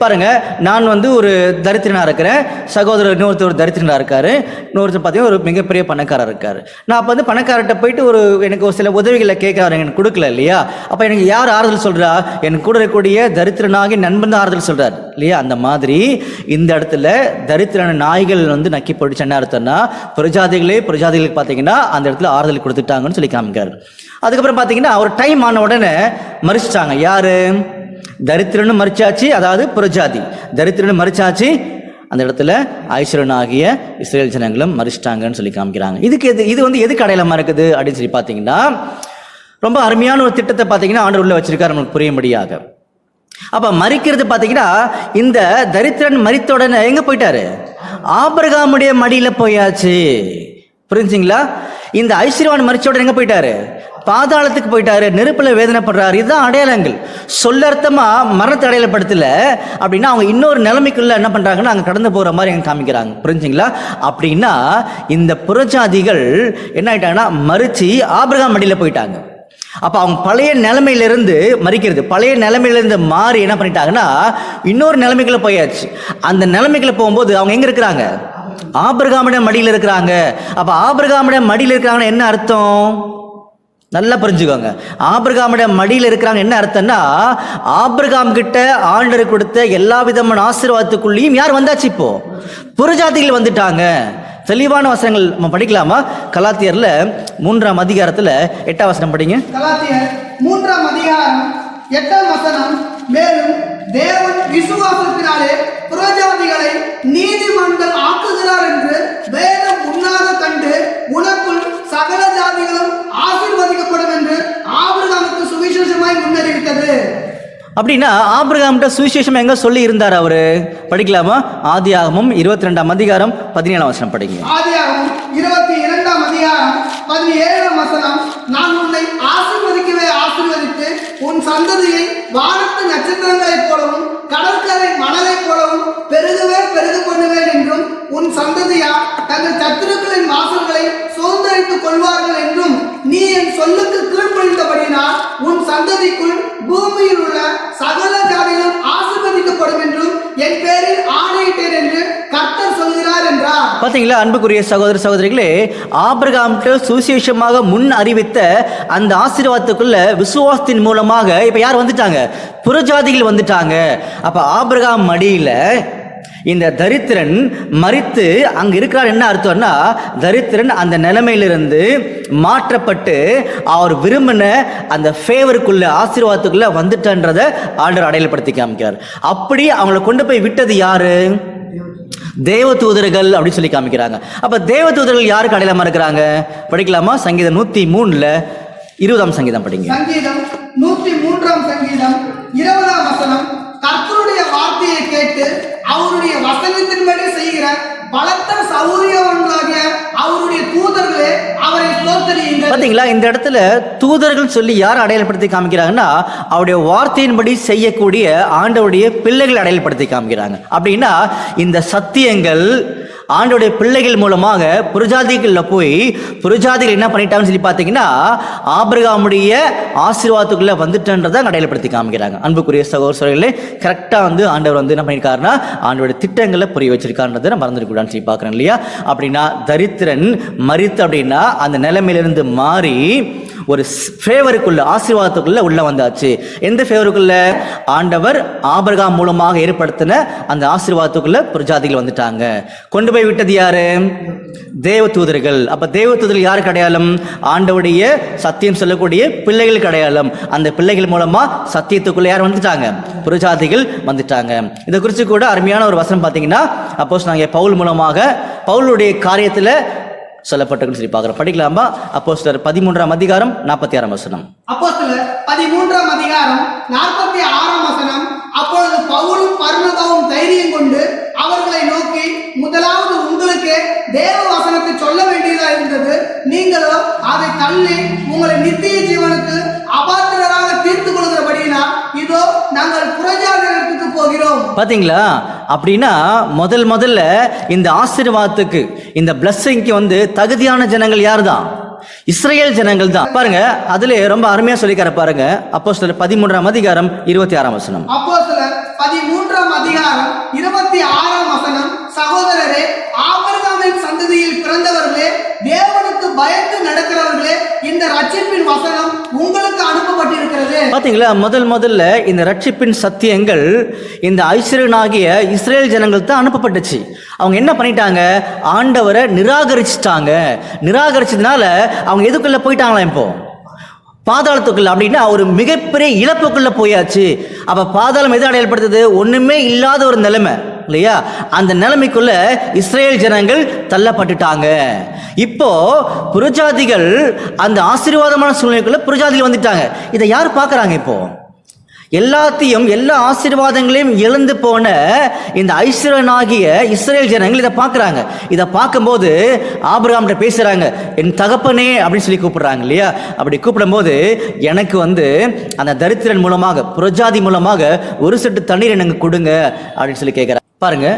பாருங்க, நான் ஒரு தரித்திரனாக இருக்கிறேன், சகோதரர் இன்னொருத்தர் தரித்திரனாக இருக்காரு, இன்னொருத்தர் பார்த்தீங்கன்னா ஒரு மிகப்பெரிய பணக்காரர் இருக்காரு. நான் அப்போ பணக்காரர்கிட்ட போயிட்டு எனக்கு ஒரு சில உதவிகளை கேட்குறாரு, எனக்கு கொடுக்கல இல்லையா. அப்போ எனக்கு யார் ஆறுதல் சொல்கிறா? எனக்கு கூட இருக்கக்கூடிய தரித்திரனாகி நண்பன் தான் ஆறுதல் சொல்கிறார் இல்லையா. அந்த மாதிரி இந்த இடத்துல தரித்திரன நாய்கள் நக்கி போட்டுச்சு என்ன அர்த்தம்னா, புரஜாதிகளுக்கு பார்த்தீங்கன்னா அந்த இடத்துல ஆறுதல் கொடுத்துட்டாங்கன்னு சொல்லி காமிக்காரு. அதுக்கப்புறம் பார்த்தீங்கன்னா ஒரு டைம் ஆன உடனே மறிச்சிட்டாங்க. யாரு? தரித்திரனும் மறிச்சாச்சு, அதாவது புரஜாதி தரித்திரனும் மறிச்சாச்சு, அந்த இடத்துல ஐஸ்வரனாகிய இஸ்ரேல் ஜனங்களும் மறிச்சிட்டாங்கன்னு சொல்லி காமிக்கிறாங்க. இது எதுக்கு அடையாளமா இருக்குது அப்படின்னு சொல்லி பார்த்தீங்கன்னா, ரொம்ப அருமையான ஒரு திட்டத்தை பார்த்தீங்கன்னா ஆண்டவர் உள்ள வச்சிருக்காரு நமக்கு புரியும்படியாக. அப்ப மறிக்கிறது பார்த்தீங்கன்னா, இந்த தரித்திரன் மறித்த உடனே எங்க போயிட்டாரு? ஆபிரகாமுடைய மடியில போயாச்சு. புரிஞ்சுங்களா? இந்த ஐஸ்வர்யவான் மறிச்ச உடனே எங்க போயிட்டாரு? பாதாளத்துக்கு போயிட்டாரு, நெருப்புல வேதனைப்படுறாரு. இதுதான் அடையாளங்கள். சொல்லர்த்தமா மரணத்தை அடையாளப்படுத்தல அப்படின்னா, அவங்க இன்னொரு நிலைமைக்குள்ள என்ன பண்றாங்கன்னா அங்க கடந்து போற மாதிரி எங்க காமிக்கிறாங்க. புரிஞ்சுங்களா? அப்படின்னா இந்த புறஜாதிகள் என்ன ஆயிட்டாங்கன்னா மறிச்சு ஆபிரகாம் மடியில போயிட்டாங்க. அப்போ அவங்க பழைய நிலைமையிலிருந்து மறிக்கிறது, பழைய நிலைமையிலிருந்து மாறி என்ன பண்ணிட்டாங்கன்னா இன்னொரு நிலைமைக்குள்ள போயாச்சு. அந்த நிலைமைக்குள்ள போகும்போது அவங்க எங்க இருக்கிறாங்க? ஆபிரகாமுடைய மடியில் இருக்கிறாங்க. அப்போ ஆபிரகாமுடைய மடியில் இருக்கிறாங்கன்னா என்ன அர்த்தம்? நல்லா புரிஞ்சுக்கோங்க. ஆபிரகாமுடைய மடியில் இருக்கிறாங்க என்ன அர்த்தம்னா, ஆபிரகாம் கிட்ட ஆண்டவர் கொடுத்த எல்லா விதமான ஆசீர்வாதத்துக்குள்ளேயும் யார் வந்தாச்சு? இப்போ புறஜாதிகள் வந்துட்டாங்க. தெளிவான வசனங்கள் நம்ம படிக்கலாமா? கலாத்தியர்ல 3ஆம் அதிகாரத்துல 8ஆம் வசனம் படிங்க. கலாத்தியர் 3ஆம் அதிகாரம் 8ஆம் வசனம். மேலும் தேவன் விசுவாசத்தினாலே புறஜாதிகளை நீதிமான்கள் ஆக்குகிறார் என்று வேதம் முன்னாக கண்டு உனக்குள் சகல ஜாதிகளும் ஆசீர்வதிக்கப்படும் என்று ஆபிரகாமுக்கு சுவிசேஷமாய் முன்னறிவித்தது. அப்படின்னா ஆபிரகாம்கிட்ட சுவிசேஷம் எங்க சொல்லி இருந்தார் அவரு? படிக்கலாமா? ஆதியாகமம் 22ஆம் அதிகாரம் 17ஆம் வசனம் படிங்க. ஆதியாகமம் 22ஆம் அதிகாரம் 17ஆம் வசனம். நான் உன்னை ஆசீர்வதிக்கவே ஆசீர்வதித்து உன் சந்ததியை வானத்து நட்சத்திரங்களைப் போலவும் கடற்கரை மணலைப் போலவும் பெருகவே பெருக பண்ணுவேன் என்றும் உன் சந்ததியார் தங்கள் சத்துருக்களின் வாசல்களை சுதந்தரித்துக் கொள்வார்கள் என்றும் நீ என் சொல்லுக்கு கீழ்ப்படிந்தபடினால் உன் சந்ததிக்குள் பூமியில் உள்ள சகல ஜாதிகளும் ஆசீர்வதிக்கப்படும் என்றும் என் பேரில் ஆணையிட்டேன் என்று கர்த்தர் சொல்கிறார் என்றார். பாத்தீங்களா அன்புக்குரிய சகோதர சகோதரிகளே, ஆபிரகாம்கிட்ட சுவிசேஷமாக முன் அறிவித்த அந்த ஆசீர்வாதத்துக்குள்ள விசுவாசத்தின் மூலமாக இப்ப யார் வந்துட்டாங்க? புறஜாதிகள் வந்துட்டாங்க. அப்ப ஆபிரகாம் மடியில இந்த தரித்திரன் மரித்து அங்க இருக்கிறார். என்ன அர்த்தம்னா, தரித்திரன் அந்த நிலைமையிலிருந்து மாற்றப்பட்டு அவர் விரும்பின அந்த ஃபேவருக்குள்ள ஆசீர்வாதத்துக்குள்ள வந்துட்டன்றதை ஆண்டவர் அடையாளப்படுத்தி காமிக்கிறார். அப்படி அவங்களை கொண்டு போய் விட்டது யாரு? தேவதூதர்கள் அப்படி சொல்லி காமிக்கிறாங்க. அப்ப தேவதூதர்கள் யாருக்கு அடையாளமா இருக்கிறாங்க? படிக்கலாமா? சங்கீதம் 103 20ஆம் சங்கீதம் படிங்க. சங்கீதம் 103ஆம் சங்கீதம் 20ஆம் வசனம். கர்த்தருடைய வார்த்தையை கேட்டு அவருடைய வசனத்தின்படி செய்கிற பலத்த சௌரியவான்களாகிய அவருடைய தூதர்களே அவரை ஸ்தோத்திரியுங்கள். பாத்தீங்களா, இந்த இடத்துல தூதர்கள் சொல்லி யார் அடையாளப்படுத்தி காமிக்கிறாங்கன்னா அவருடைய வார்த்தையின்படி செய்யக்கூடிய ஆண்டவருடைய பிள்ளைகள் அடையாளப்படுத்தி காமிக்கிறாங்க. அப்படின்னா இந்த சத்தியங்கள் ஆண்டோடைய பிள்ளைகள் மூலமாக புறஜாதிகளில் போய் புறஜாதிகள் என்ன பண்ணிட்டாங்கன்னு சொல்லி பார்த்தீங்கன்னா ஆபிரகாமுடைய ஆசீர்வாதத்துக்குள்ள வந்துட்டன்றதை அடையாளப்படுத்தி காமிக்கிறாங்க. அன்புக்குரிய சகோதரர்களே, கரெக்டாக ஆண்டவர் என்ன பண்ணியிருக்காருன்னா ஆண்டோடைய திட்டங்களை புரிய வச்சிருக்காருன்றதை நான் மறந்துடக்கூடாதுன்னு சொல்லி பார்க்குறேன் இல்லையா. அப்படின்னா தரித்திரன் மரித்து அப்படின்னா அந்த நிலைமையிலிருந்து மாறி ஒரு ஃபேவருக்குள்ள ஆசீர்வாதத்துக்குள்ள உள்ள வந்தாச்சு. எந்த ஃபேவருக்குள்ள? ஆண்டவர் ஆபிரகாம் மூலமாக ஏற்படுத்தின அந்த ஆசீர்வாதத்துக்குள்ள புறஜாதிகள் வந்துட்டாங்க. கொண்டு போய் விட்டது யாரு? தேவ தூதர்கள். அப்ப தேவ தூதர்கள் யாருக்கு அடையாளம்? ஆண்டவருடைய சத்தியம் சொல்லக்கூடிய பிள்ளைகளுக்கு அடையாளம். அந்த பிள்ளைகள் மூலமா சத்தியத்துக்குள்ள யார் வந்துட்டாங்க? புறஜாதிகள் வந்துட்டாங்க. இதை குறித்து கூட அருமையான ஒரு வசனம் பார்த்தீங்கன்னா அப்போஸ்தலனாகிய பவுல் மூலமாக பவுலுடைய காரியத்துல சொல்லப்பட்டிருக்குன்னு சொல்லி பார்க்கிறோம். படிக்கலாமா? அப்போஸ்தலர் 13ஆம் அதிகாரம் 46ஆம் வசனம். அப்போஸ்தலர் 13ஆம் அதிகாரம் 46ஆம் வசனம். அப்பொழுது பவுலும் பர்னபாவும் தைரியம் கொண்டு அவர்களை நோக்கி, முதலாவது உங்களுக்கு தேவ வசனத்தை சொல்ல வேண்டியதா இருந்தது, நீங்களோ அதை தள்ளி உங்களை நித்திய ஜீவனுக்கு அபாத்திரராக தீர்த்து கொள்கிறபடினா இதோ நாங்கள் புறஜாதிகளுக்கு போகிறோம். பாத்தீங்களா? அப்படின்னா முதல்ல இந்த ஆசீர்வாதத்துக்கு இந்த பிளஸ்ஸிங்க்கு தகுதியான ஜனங்கள் யார் தான்? இஸ்ரேல் ஜனங்கள் தான். பாருங்க, அதுல ரொம்ப அருமையா சொல்லிக்கிற பாருங்க. அப்போஸ்தலர் 13ஆம் அதிகாரம் 26ஆம் வசனம். அப்போஸ்தலர் 13ஆம் அதிகாரம் 26ஆம் வசனம். சகோதரரே, ஆபிரகாமின் சந்ததியில் பிறந்தவர்களே, தேவனுக்கு பயந்து நடக்கிறவர்களே, இந்த ரட்சிப்பின் வசனம் உங்களுக்கு அனுப்பப்பட்டிருக்கிறது. பாத்தீங்களா? முதல்ல இந்த ரட்சிப்பின் சத்தியங்கள் இந்த ஐஸ்வர்யனாகிய இஸ்ரேல் ஜனங்கள் தான் அனுப்பப்பட்டுச்சு. அவங்க என்ன பண்ணிட்டாங்க? ஆண்டவரை நிராகரிச்சுட்டாங்க. நிராகரிச்சதுனால அவங்க எதுக்குள்ள போயிட்டாங்களா? இப்போ பாதாளத்துக்குள்ள. அப்படின்னா ஒரு மிகப்பெரிய இழப்புக்குள்ள போயாச்சு. அப்ப பாதாளம் எது அடையாளப்படுத்துது? ஒண்ணுமே இல்லாத ஒரு நிலைமை இல்லையா? அந்த நிலைமைக்குள்ள இஸ்ரேல் ஜனங்கள் தள்ளப்பட்டுட்டாங்க. இப்போ புறஜாதிகள் அந்த ஆசீர்வாதமான சூழ்நிலைக்குள்ள புறஜாதிகள் வந்துட்டாங்க. இதை யார் பார்க்கறாங்க? இப்போ எல்லா ஆசீர்வாதங்களையும் இழந்து போன இந்த ஐஸ்வர்யனாகிய இஸ்ரேல் ஜனங்கள் இதை பார்க்குறாங்க. இதை பார்க்கும்போது ஆபிரகாம்கிட்ட பேசுகிறாங்க, என் தகப்பனே அப்படின்னு சொல்லி கூப்பிடுறாங்க இல்லையா? அப்படி கூப்பிடும்போது எனக்கு அந்த தரித்திரன் மூலமாக புறஜாதி மூலமாக ஒரு சொட்டு தண்ணீர் எனக்கு கொடுங்க அப்படின்னு சொல்லி கேட்குறாங்க. பாருங்க,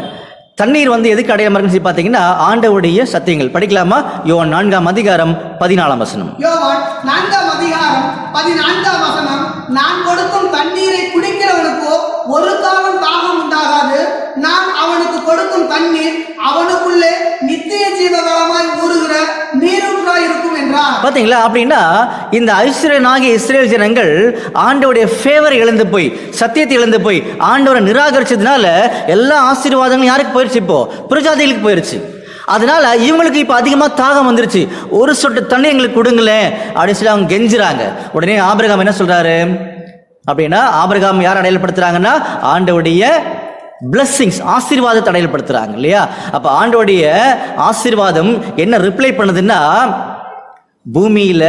தண்ணீர் எதுக்கு அடையாளமா இருக்குன்னு சொல்லி பார்த்தீங்கன்னா ஆண்டவருடைய சத்தியங்கள். படிக்கலாமா? யோவான் 4ஆம் அதிகாரம் 14ஆம் வசனம். யோவான் 4ஆம் அதிகாரம் 14ஆம் வசனம். நான் கொடுக்கும் தண்ணீரை குடிக்கிறவனுக்கோ ஒரு காலம் தாகம் உண்டாகாது. நான் அவனுக்கு கொடுக்கும் தண்ணீர் அவனுக்குள்ளே நித்திய ஜீவகாலமாய் ஊறுகிற நீரூற்றாய் இருக்கும் என்றார். பாத்தீங்களா? அப்படின்னா இந்த ஐஸ்வர்யனாகிய இஸ்ரேல் ஜனங்கள் ஆண்டவருடைய ஃபேவரை இழந்து போய் சத்தியத்தை இழந்து போய் ஆண்டவரை நிராகரிச்சதுனால எல்லா ஆசீர்வாதங்களும் யாருக்கு போயிருச்சு? இப்போ புறஜாதிகளுக்கு போயிருச்சு. அதனால இவங்களுக்கு இப்ப அதிகமா தாகம் வந்துருச்சு. ஒரு சொட்டு தண்ணி எங்களுக்கு கொடுங்களேன் அப்படின்னு சொல்லி அவங்க கெஞ்சுறாங்க. உடனே ஆபிரகாம் என்ன சொல்றாரு அப்படின்னா, ஆபிரகாம் யார் அடையாளப்படுத்துறாங்கன்னா ஆண்டவருடைய பிளஸ்ஸிங்ஸ் ஆசீர்வாதத்தை அடையாளப்படுத்துறாங்க இல்லையா? அப்ப ஆண்டவருடைய ஆசீர்வாதம் என்ன ரிப்ளை பண்ணுதுன்னா, பூமியில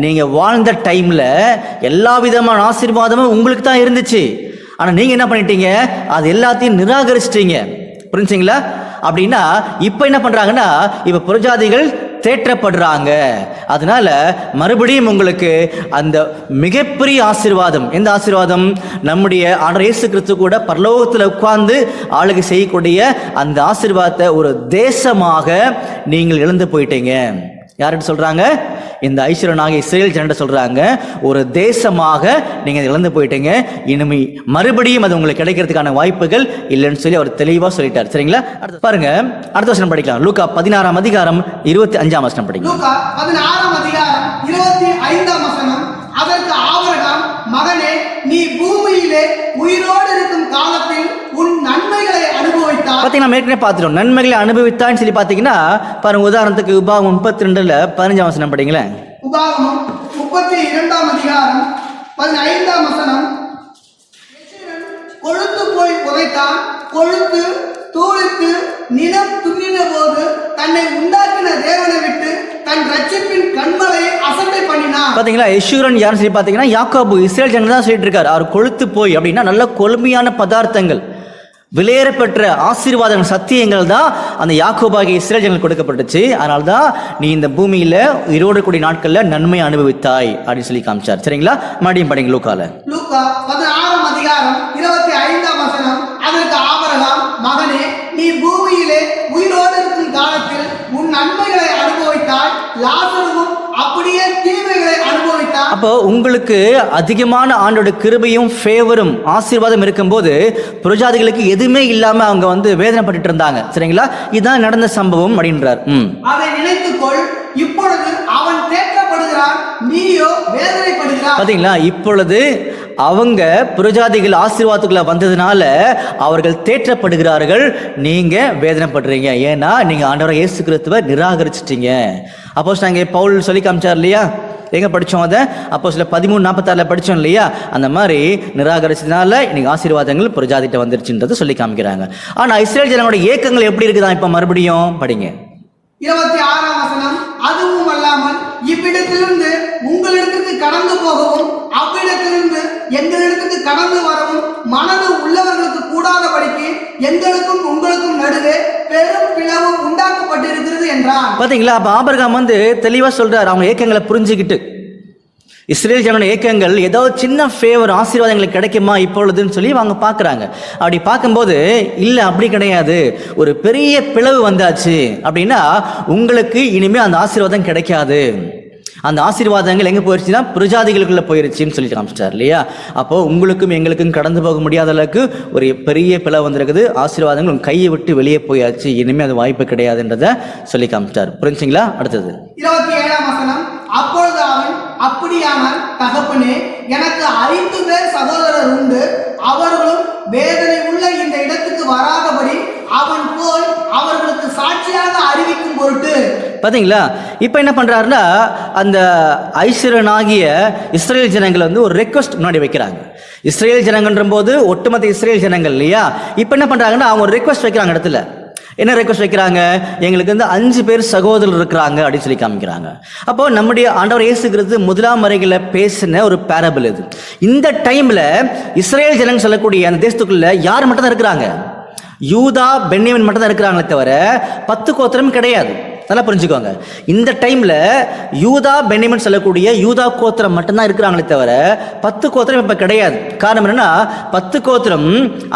நீங்க வாழ்ந்த டைம்ல எல்லா விதமான ஆசீர்வாதமும் உங்களுக்கு தான் இருந்துச்சு. ஆனா நீங்க என்ன பண்ணிட்டீங்க? அது எல்லாத்தையும் நிராகரிச்சிட்டீங்க. புரிஞ்சுங்களா? அப்படின்னா இப்ப என்ன பண்றாங்கன்னா, இப்ப புறஜாதிகள் தேற்றப்படுறாங்க. அதனால மறுபடியும் உங்களுக்கு அந்த மிகப்பெரிய ஆசீர்வாதம். எந்த ஆசீர்வாதம்? நம்முடைய ஆண்டவர் இயேசு கிறிஸ்து கூட பரலோகத்தில் உட்கார்ந்து ஆளுகை செய்யக்கூடிய அந்த ஆசீர்வாதத்தை ஒரு தேசமாக நீங்கள் இழந்து போயிட்டீங்க. யார்கிட்ட சொல்றாங்க? இந்த ஐஸ்வர்யனாகிய இஸ்ரேல் ஜனங்கள் சொல்றாங்க, ஒரு தேசமாக நீங்க இழந்து போயிட்டீங்க. இனிமே மறுபடியும் அது உங்களுக்கு கிடைக்கிறதுக்கான வாய்ப்புகள் இல்லைன்னு சொல்லி அவர் தெளிவா சொல்லிட்டார். சரிங்களா? பாருங்க, அடுத்த வசனம் படிக்கலாம். லூக்கா 16ஆம் அதிகாரம் 25ஆம் வசனம் படிங்க. லூக்கா 16ஆம் அதிகாரம் 25ஆம் வசனம். அதற்கு ஆபிரகாம், மகனே, நீ பூமியிலே உயிரோடு இருக்கும் காலத்தில் உன் நன்மைகளை அனுபவித்தார். பாத்தீங்கன்னா ஏற்கனவே பார்த்துட்டோம் நன்மைகளை அனுபவித்தான்னு சொல்லி பாத்தீங்கன்னா பாருங்க. உதாரணத்துக்கு உபாகமம் 32ல 15ஆம் வசனம் படிங்களேன். உபாகமம் 32ஆம் அதிகாரம் 15ஆம் வசனம். கொழுத்து போய் உதைத்தான், கொழுத்து தூளித்து நிலம் துண்ணின போது தன்னை உண்டாக்கின தேவனை விட்டு தன் ரட்சிப்பின் கண்மலையை அசட்டை பண்ணினான். கூறினான். பாத்தீங்களா, யெஷூரன் யாருன்னு சொல்லி பாத்தீங்கன்னா யாக்கோபு, இஸ்ரேல் ஜனங்கள் தான் சொல்லிட்டு இருக்காரு. அவர் கொழுத்து போய் அப்படின்னா நல்ல கொழுமையான பதார்த்தங்கள், விலையேறப்பெற்ற ஆசீர்வாதங்கள், சத்தியங்கள் தான் அந்த யாக்கோபாகிய இஸ்ரேல் ஜனங்கள் கொடுக்கப்பட்டுச்சு. அதனால தான் நீ இந்த பூமியில உயிரோடு கூடிய நாட்கள்ல நன்மை அனுபவித்தாய் அப்படின்னு சொல்லி காமிச்சார். சரிங்களா, மறுபடியும் படிங்க லூக்கால. லூக்கா 16 அதிகாரம் 25 வசனம். அதற்கு ஆபிரகாம், மகனே, நீ பூமியிலே உயிரோடு இருக்கும் காலத்தில் உன் நன்மைகளை அனுபவித்தாய், லாசருவும் அப்படியே தீமைகளை அனுபவித்தார். அப்போ உங்களுக்கு அதிகமான ஆண்டோட கிருபையும் ஃபேவரும் ஆசீர்வாதம் இருக்கும்போது புரஜாதிகளுக்கு எதுவுமே இல்லாம அவங்க வேதனைப்பட்டு இருந்தாங்க. சரிங்களா, இதுதான் நடந்த சம்பவம் அப்படின்றார். அதை நினைத்துக்கொள், இப்பொழுது அவன் தேற்றப்படுகிறான், நீயோ வேதனைப்படுகிறாய். பாத்தீங்களா, இப்பொழுது அவங்க புரஜாதிகள் ஆசீர்வாதத்துக்குள்ள வந்ததுனால அவர்கள் தேற்றப்படுகிறார்கள், நீங்க வேதனைப்படுறீங்க. ஏன்னா நீங்க ஆண்டவராகிய இயேசு கிறிஸ்துவை நிராகரிச்சிட்டீங்க. அப்போஸ்தலனாகிய பவுல் சொல்லி காமிச்சார் இல்லையா, எங்க படிச்சோம் அதை? அப்போஸ்தலர் 13:46 படிச்சோம் இல்லையா? அந்த மாதிரி நிராகரிச்சதுனால இன்னைக்கு ஆசீர்வாதங்கள் புரஜாதிட்ட வந்துருச்சுன்றது சொல்லி காமிக்கிறாங்க. ஆனா இஸ்ரேல் ஜனங்களோட ஏக்கங்கள் எப்படி இருக்குதா? இப்ப மறுபடியும் படிங்க 26 வசனம். அதுவும் அல்லாமல் இவ்விடத்திலிருந்து உங்களிடத்துக்கு கடந்து போகவும் அவ்விடத்திலிருந்து எங்களிடத்துக்கு கடந்து வரவும் மனது உள்ளவர்களுக்கு கூடாதபடிக்கு எங்களுக்கும் உங்களுக்கும் நடுவே பெரும் பிளவு உண்டாக்கப்பட்டிருக்கிறது என்றார். பாத்தீங்களா, அப்ப ஆபிரகாம் தெளிவா சொல்றாரு, அவங்க ஏக்கங்களை புரிஞ்சுக்கிட்டு. இஸ்ரேல் ஜனங்களோட ஏக்கங்கள் ஏதாவது சின்ன ஃபேவர் ஆசீர்வாதங்களுக்கு கிடைக்குமா இப்பொழுதுன்னு சொல்லி அவங்க பார்க்குறாங்க. அப்படி பார்க்கும்போது இல்லை, அப்படி கிடையாது, ஒரு பெரிய பிளவு வந்தாச்சு அப்படின்னா உங்களுக்கு இனிமேல் அந்த ஆசீர்வாதம் கிடைக்காது. அந்த ஆசீர்வாதங்கள் எங்கே போயிடுச்சுன்னா புரஜாதிகளுக்குள்ளே போயிருச்சுன்னு சொல்லி காமிச்சிட்டார் இல்லையா? அப்போது உங்களுக்கும் எங்களுக்கும் கடந்து போக முடியாத அளவுக்கு ஒரு பெரிய பிளவு வந்திருக்குது. ஆசீர்வாதங்கள் உங்கள் கையை விட்டு வெளியே போயாச்சு, இனிமேல் அது வாய்ப்பு கிடையாதுன்றதை சொல்லி காமிச்சிட்டார். புரிஞ்சுங்களா? அடுத்தது 27 வசனம். அப்பொழுது அவன், அப்படியானால் தகப்பனே, எனக்கு 5 பேர் சகோதரர் உண்டு, அவர்களும் வேதனை உள்ள இந்த இடத்துக்கு வராதபடி அவன் போய் அவர்களுக்கு சாட்சியாக அறிவிக்கும் பொருட்டு. பாத்தீங்களா, இப்ப என்ன பண்றாருன்னா அந்த ஐஸ்வரனாகிய இஸ்ரேல் ஜனங்கள் ஒரு ரெக்வஸ்ட் முன்னாடி வைக்கிறாங்க. இஸ்ரேல் ஜனங்கன்ற போது ஒட்டுமொத்த இஸ்ரேல் ஜனங்கள் இல்லையா? இப்ப என்ன பண்றாங்கன்னா அவங்க ஒரு ரெக்வஸ்ட் வைக்கிறாங்க. இடத்துல என்ன ரெக்வஸ்ட் வைக்கிறாங்க? எங்களுக்கு 5 பேர் சகோதரர் இருக்கிறாங்க அப்படின்னு சொல்லி காமிக்கிறாங்க. அப்போ நம்முடைய ஆண்டவர் இயேசு கிறிஸ்து முதலாம் முறைகளை பேசின ஒரு பேரபிள் இது. இந்த டைம்ல இஸ்ரேல் ஜனங்கள் சொல்லக்கூடிய அந்த தேசத்துக்குள்ள யார் மட்டும் தான் இருக்கிறாங்க? யூதா, பென்யமின் மட்டும் தான் இருக்கிறாங்களே தவிர 10 கோத்திரம் கிடையாது. நல்லா புரிஞ்சுக்கோங்க. இந்த டைம்ல யூதா, பென்யமின் சொல்லக்கூடிய யூதா கோத்திரம் மட்டும்தான் இருக்கிறாங்களே தவிர 10 கோத்திரம் இப்ப கிடையாது. காரணம் என்னன்னா 10 கோத்திரம்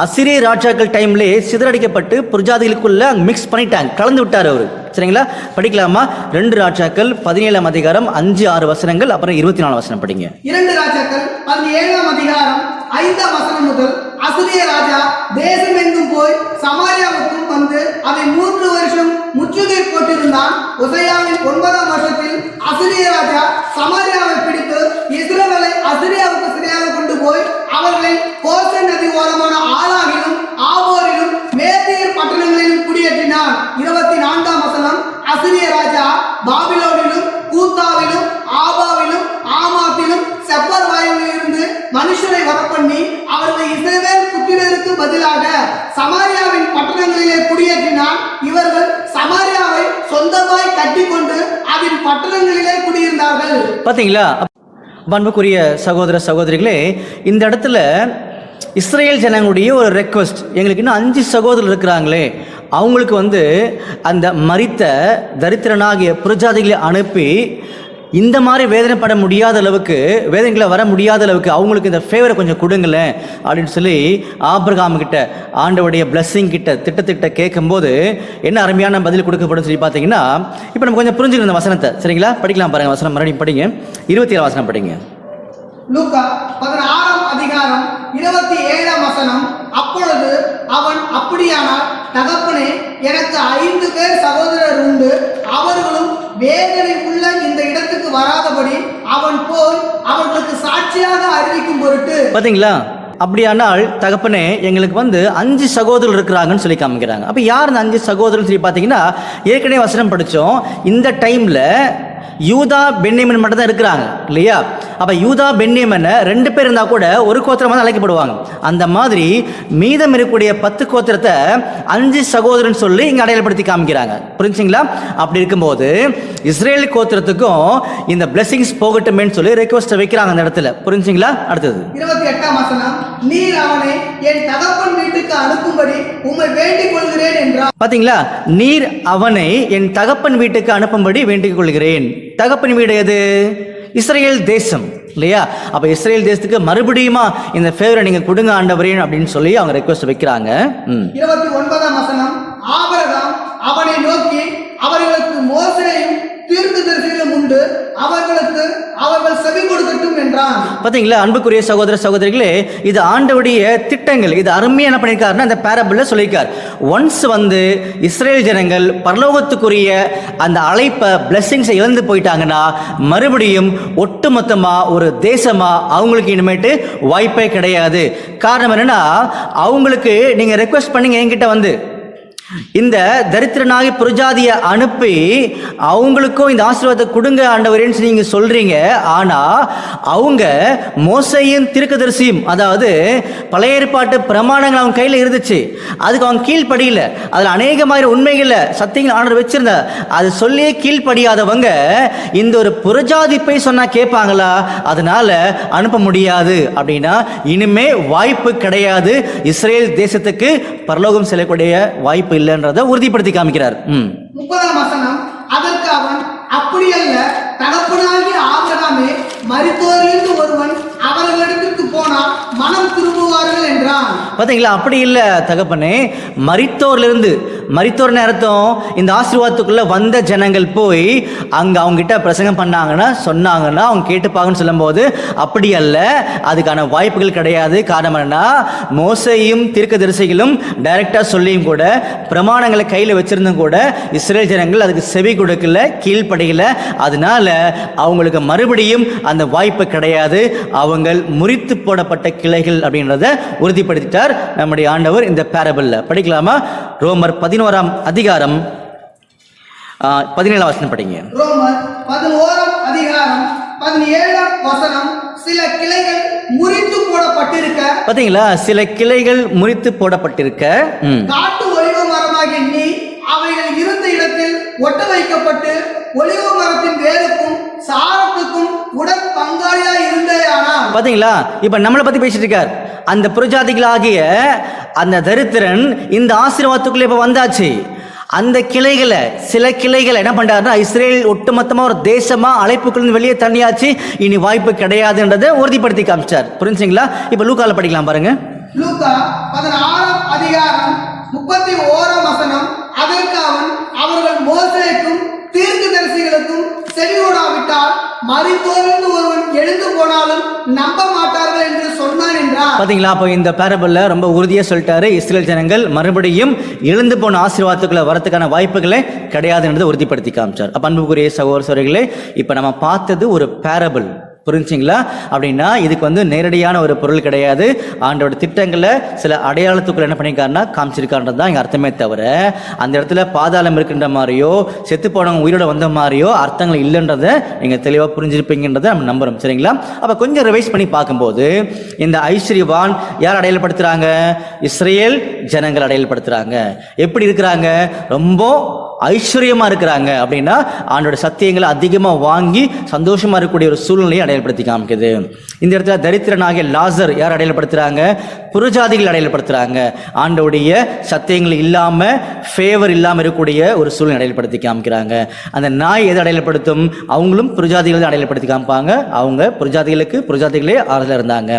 அசிரிய ராஜாக்கள் டைம்லேயே சிதறடிக்கப்பட்டு புரஜாதிகளுக்குள்ள மிக்ஸ் பண்ணிட்டாங்க, கலந்து விட்டார் அவரு. சரிங்களா, படிக்கலாமா? 2 ராஜாக்கள் 17 அதிகாரம் 5-6 வசனங்கள், அப்புறம் 24 வசனம் படிங்க. 2 ராஜாக்கள் 17 அதிகாரம் 5 வசனம் முதல். அசிரிய ராஜா தேசம் எங்கும் போய் சமாரியாவுக்கும் வந்து அதை 3 வருஷம் முற்றுகை போட்டிருந்தான். உசையாவின் 9ஆம் வருஷத்தில் அசிரிய ராஜா சமாரியாவை பிடித்து இஸ்ரவேலை அசிரியாவுக்கு சிறையாக கொண்டு போய் அவர்களை கோசை நதி ஓரமான ஆலாகிலும் ஆபோரிலும் மேதியர் பட்டணங்களிலும் குடியேற்றினார். 24ஆம் வசனம். அசிரிய ராஜா பாபிலோனிலும் கூத்தாவிலும் ஆபாவிலும் ஆமாத்திலும் செப்பர்வாயிலும் இருந்து மனுஷரை வரப்பண்ணி அவர்களை இஸ்ரவேல் புத்திரருக்கு பதிலாக சமாரியாவின் பட்டணங்களிலே குடியேற்றினார். இவர்கள் சமாரியாவை சொந்தமாய் கட்டிக்கொண்டு அதன் பட்டணங்களிலே குடியிருந்தார்கள். பாத்தீங்களா, அன்புக்குரிய சகோதர சகோதரிகளே, இந்த இடத்துல இஸ்ரேல் ஜனங்களுடைய ஒரு ரெக்வஸ்ட், எங்களுக்கு இன்னும் 5 சகோதரர் இருக்கிறாங்களே, அவங்களுக்கு அந்த மரித்த தரித்திரனாகிய புரஜாதிகளை அனுப்பி இந்த மாதிரி வேதனைப்பட முடியாத அளவுக்கு, வேதனைகளை வர முடியாத அளவுக்கு அவங்களுக்கு இந்த ஃபேவரை கொஞ்சம் கொடுங்களேன் அப்படின்னு சொல்லி ஆபிரகாம் கிட்ட ஆண்டவருடைய பிளஸ்ஸிங் கிட்ட திட்டத்திட்ட கேட்கும்போது என்ன அருமையான பதில் கொடுக்கப்படும் சொல்லி பார்த்தீங்கன்னா, இப்போ நம்ம கொஞ்சம் புரிஞ்சுக்கணும் இந்த வசனத்தை. சரிங்களா, படிக்கலாம் பாருங்க. வசனம் மறுபடியும் படிங்க. 27 வசனம் படிங்க. லூக்கா 16ஆம் அதிகாரம் 27ஆம் வசனம். அப்பொழுது அவன், அப்படியானால் தகப்பனே, எனக்கு 5 பேர் சகோதரர் உண்டு, அவர்களும் வேதனை உள்ள இந்த இடத்துக்கு வராதபடி அவன் போய் அவர்களுக்கு சாட்சியாக அறிவிக்கும் பொருட்டு. பாத்தீங்களா, அப்படியானால் தகப்பனே, எங்களுக்கு 5 சகோதரர் இருக்கிறாங்கன்னு சொல்லி காமிக்கிறாங்க. அப்ப யார் இந்த 5 சகோதரர் சொல்லி பார்த்தீங்கன்னா, ஏற்கனவே வசனம் படித்தோம். இந்த டைம்ல யூதா, பென்யமின் மட்டும் தான் இருக்கிறாங்க இல்லையா? அப்ப யூதா பென்யமீன் 2 பேர் இருந்தா கூட ஒரு கோத்திரமா தான் அழைக்கப்படுவாங்க. அந்த மாதிரி மீதம் இருக்கக்கூடிய 10 கோத்திரத்தை 5 சகோதரன் சொல்லி இங்க அடையாளப்படுத்தி காமிக்கிறாங்க. புரிஞ்சுங்களா? அப்படி இருக்கும்போது இஸ்ரேல் கோத்திரத்துக்கும் இந்த பிளெஸிங்ஸ் போகட்டுமே சொல்லி ரெக்வெஸ்ட் வைக்கிறாங்க அந்த இடத்துல. புரிஞ்சுங்களா? அடுத்தது 28ஆம் வசனம், நீர் அவனை என் தகப்பன் வீட்டுக்கு அனுப்பும்படி உம்மை வேண்டிக் கொள்கிறேன் என்றார். பாத்தீங்களா? நீர் அவனை என் தகப்பன் வீட்டுக்கு அனுப்பும்படி வேண்டிக் கொள்கிறேன். தகப்பன் வீடு எது? இஸ்ரேல் தேசம் இல்லையா? அப்ப இஸ்ரேல் தேசத்துக்கு மறுபடியுமா இந்த ஃபேவரை நீங்க கொடுங்க ஆண்டவரே அப்படின்னு சொல்லி அவங்க ரெக்வெஸ்ட் வைக்கிறாங்க. 29ஆம் வசனம், ஆபிரகாம் அவனை நோக்கி, அவர்களுக்கு மோசேயும் தீர்க்கதரிசிகளும் உண்டு, அவர்கள் செவி கொடுக்கட்டும் என்றான். பாத்தீங்களா அன்புக்குரிய சகோதர சகோதரிகளே, இது ஆண்டவருடைய திட்டங்கள். இது அருமையா என்ன பண்ணிருக்காருன்னா இந்த பேரபிள்ல சொல்லியிருக்கார். ஒன்ஸ் இஸ்ரேல் ஜனங்கள் பரலோகத்துக்குரிய அந்த அழைப்பை பிளெஸிங்ஸை இழந்து போயிட்டாங்கன்னா மறுபடியும் ஒட்டுமொத்தமா ஒரு தேசமா அவங்களுக்கு இனிமேட்டு வாய்ப்பே கிடையாது. காரணம் என்னன்னா, அவங்களுக்கு நீங்க ரெக்வெஸ்ட் பண்ணீங்க என்கிட்ட இந்த தரித்திரனாகி புரஜாதியை அனுப்பி அவங்களுக்கும் இந்த ஆசீர்வாதத்தை கொடுங்க ஆண்டவரேன்னு நீங்க சொல்றீங்க. ஆனா அவங்க மோசையும் தீர்க்கதரிசியும், அதாவது பழைய ஏற்பாட்டு பிரமாணங்கள் அவங்க கையில இருந்துச்சு, அதுக்கு அவங்க கீழ்ப்படியில. அதுல அநேகமான உண்மைகளை சத்தியங்கள் ஆண்டவர் வச்சிருந்த அது சொல்லியே கீழ்ப்படியாதவங்க இந்த ஒரு புரஜாதி போய் சொன்னா கேட்பாங்களா? அதனால அனுப்ப முடியாது. அப்படின்னா இனிமே வாய்ப்பு கிடையாது. இஸ்ரேல் தேசத்துக்கு பரலோகம் செல்லக்கூடிய வாய்ப்பு இல்லைன்றதை உறுதிப்படுத்தி காமிக்கிறார். 30ஆம் வசனம், அதற்கு அவன், அப்படியல்ல, தகப்பனாகிய ஆபிரகாமே, மரித்தோரிலிருந்து ஒருவன் அவர்களிடத்திற்கு போனால் மனம் திரும்புவார்கள் என்றான். பாத்தீங்களா? அப்படி இல்ல தகப்பனே, மரித்தோர் நேரத்தும் இந்த ஆசீர்வாதத்துக்குள்ள வந்த ஜனங்கள் போய் அங்க அவங்க கிட்ட பிரசங்கம் பண்ணாங்கன்னா சொன்னாங்கன்னா அவங்க கேட்டுப்பாங்கன்னு சொல்லும் போது அப்படி அல்ல, அதுக்கான வாய்ப்புகள் கிடையாது. காரணம் என்னன்னா, மோசையும் தீர்க்கதரிசிகளும் டைரக்டா சொல்லியும் கூட பிரமாணங்களை கையில வச்சிருந்தும் கூட இஸ்ரேல் ஜனங்கள் அதுக்கு செவி கொடுக்கல, கீழ்ப்படியல. அதனால அவங்களுக்கு மறுபடியும் அந்த வாய்ப்பு கிடையாது. அவங்க முறித்து போடப்பட்ட கிளைகள் அப்படின்றத உறுதிப்படுத்திட்டார் நம்முடைய ஆண்டவர் இந்த பேரபிள்ல. படிக்கலாமா? ரோமர் 11ஆம் அதிகாரம் 17ஆம் வசனம் படிங்க. ரோமர் 11ஆம் அதிகாரம் 17ஆம் வசனம், சில கிளைகள் முறித்து போடப்பட்டிருக்க. பாத்தீங்களா? சில கிளைகள் முறித்து போடப்பட்டிருக்க, காட்டு ஒலிவ மரமாகிய நீ அவைகள் இருந்த இடத்தில் ஒட்ட வைக்கப்பட்டு ஒலிவ மரத்தின் வேருக்கும் சாரத்துக்கும் உடன் பங்காளியா இருந்தேயானா. பாத்தீங்களா? இப்ப நம்மளை பத்தி பேசிட்டு இருக்கார். அந்த புரஜாதிகளாகிய அந்த தரித்திரன் இந்த ஆசீர்வாதத்துக்குள்ள இப்ப வந்தாச்சு. அந்த கிளைகளை, சில கிளைகளை என்ன பண்றாருன்னா, இஸ்ரேல் ஒட்டுமொத்தமா ஒரு தேசமா அழைப்புக்குள்ள வெளியே தண்ணியாச்சு, இனி வாய்ப்பு கிடையாதுன்றதை உறுதிப்படுத்தி காமிச்சார். புரிஞ்சுங்களா? இப்ப லூக்கால படிக்கலாம் பாருங்க. லூக்கா 16ஆம் அதிகாரம் 31ஆம் வசனம், அதற்கு அவன், அவர்கள் மோசேக்கும் தீர்க்கதரிசிகளுக்கும் செவிகொடாவிட்டால் மரித்தோரிலிருந்து ஒருவன் எழுந்து போனாலும் நம்ப மாட்டார்கள் என்று சொன்னான் என்றார். பாத்தீங்களா? அப்போ இந்த பேரபிள்ல ரொம்ப உறுதியா சொல்லிட்டாரு, இஸ்ரேல் ஜனங்கள் மறுபடியும் எழுந்து போன ஆசீர்வாதத்துக்குள்ள வரதுக்கான வாய்ப்புகளே கிடையாதுன்றதை உறுதிப்படுத்தி காமிச்சார். அப்ப அன்புக்குரிய சகோதர சகோதரிகளே, இப்ப நம்ம பார்த்தது ஒரு பேரபிள். புரிஞ்சுங்களா? அப்படின்னா இதுக்கு நேரடியான ஒரு பொருள் கிடையாது. ஆண்டோட திட்டங்களை சில அடையாளத்துக்குள்ள என்ன பண்ணியிருக்காருன்னா காமிச்சிருக்காருன்றது தான் இங்கே அர்த்தமே தவிர, அந்த இடத்துல பாதாளம் இருக்கின்ற மாதிரியோ செத்து போனவங்க உயிரோட வந்த மாதிரியோ அர்த்தங்கள் இல்லைன்றதை நீங்கள் தெளிவாக புரிஞ்சிருப்பீங்கன்றதை நம்ம நம்புறோம். சரிங்களா? அப்போ கொஞ்சம் ரிவைஸ் பண்ணி பார்க்கும்போது இந்த ஐஸ்வர்யவான் யார் அடையாளப்படுத்துறாங்க? இஸ்ரேல் ஜனங்கள் அடையாளப்படுத்துறாங்க. எப்படி இருக்கிறாங்க? ரொம்ப ஐஸ்வர்யமா இருக்கிறாங்க. அப்படின்னா ஆண்டோட சத்தியங்களை அதிகமாக வாங்கி சந்தோஷமா இருக்கக்கூடிய ஒரு சூழ்நிலையை அடையாளப்படுத்தி காமிக்குது. இந்த இடத்துல தரித்திரனாகிய லாசர் யார் அடையாளப்படுத்துறாங்க? புறஜாதிகள் அடையாளப்படுத்துறாங்க. ஆண்டோடைய சத்தியங்கள் இல்லாம, ஃபேவர் இல்லாம இருக்கக்கூடிய ஒரு சூழ்நிலை அடையாளப்படுத்தி காமிக்கிறாங்க. அந்த நாய் எதை அடையாளப்படுத்தும்? அவங்களும் புறஜாதிகளை அடையாளப்படுத்தி காமிப்பாங்க. அவங்க புறஜாதிகளே ஆறுதல இருந்தாங்க.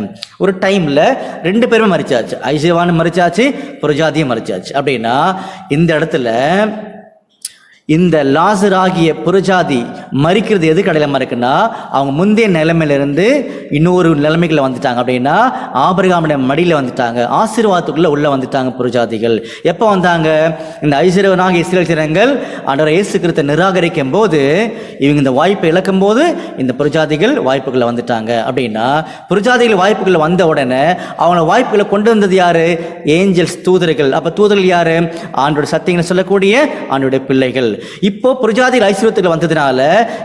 ஒரு டைம்ல 2 பேருமே மரிச்சாச்சு. ஐஸ்வர்யவானும் மரிச்சாச்சு, புறஜாதியும் மரிச்சாச்சு. அப்படின்னா இந்த இடத்துல இந்த லாசர் ஆகிய புறஜாதி மறிக்கிறது எதுக்கு அடையாளமா இருக்குன்னா, அவங்க முந்தைய நிலைமையிலிருந்து இன்னொரு நிலைமைகளை வந்துட்டாங்க. அப்படின்னா ஆபிரகாமுடைய மடியில வந்துட்டாங்க, ஆசீர்வாதத்துக்குள்ள உள்ள வந்துட்டாங்க புறஜாதிகள். எப்போ வந்தாங்க? இந்த ஐஸ்வர்யவனாகிய இஸ்ரேல் ஜனங்கள் ஆண்டவர் இயேசு கிறிஸ்துவை நிராகரிக்கும் போது, இவங்க இந்த வாய்ப்பை இழக்கும் போது இந்த புறஜாதிகள் வாய்ப்புகளை வந்துட்டாங்க. அப்படின்னா புறஜாதிகள் வாய்ப்புகளை வந்த உடனே அவங்கள வாய்ப்புகளை கொண்டு வந்தது யாரு? ஏஞ்சல்ஸ், தூதர்கள். அப்ப தூதர்கள் யாரு? ஆண்டோட சத்தியங்களை சொல்லக்கூடிய ஆண்டோடைய பிள்ளைகள். கொடுப்பீர்கள். இப்போ புரஜாதிகள் ஐஸ்வர்யத்துக்கு வந்ததுனால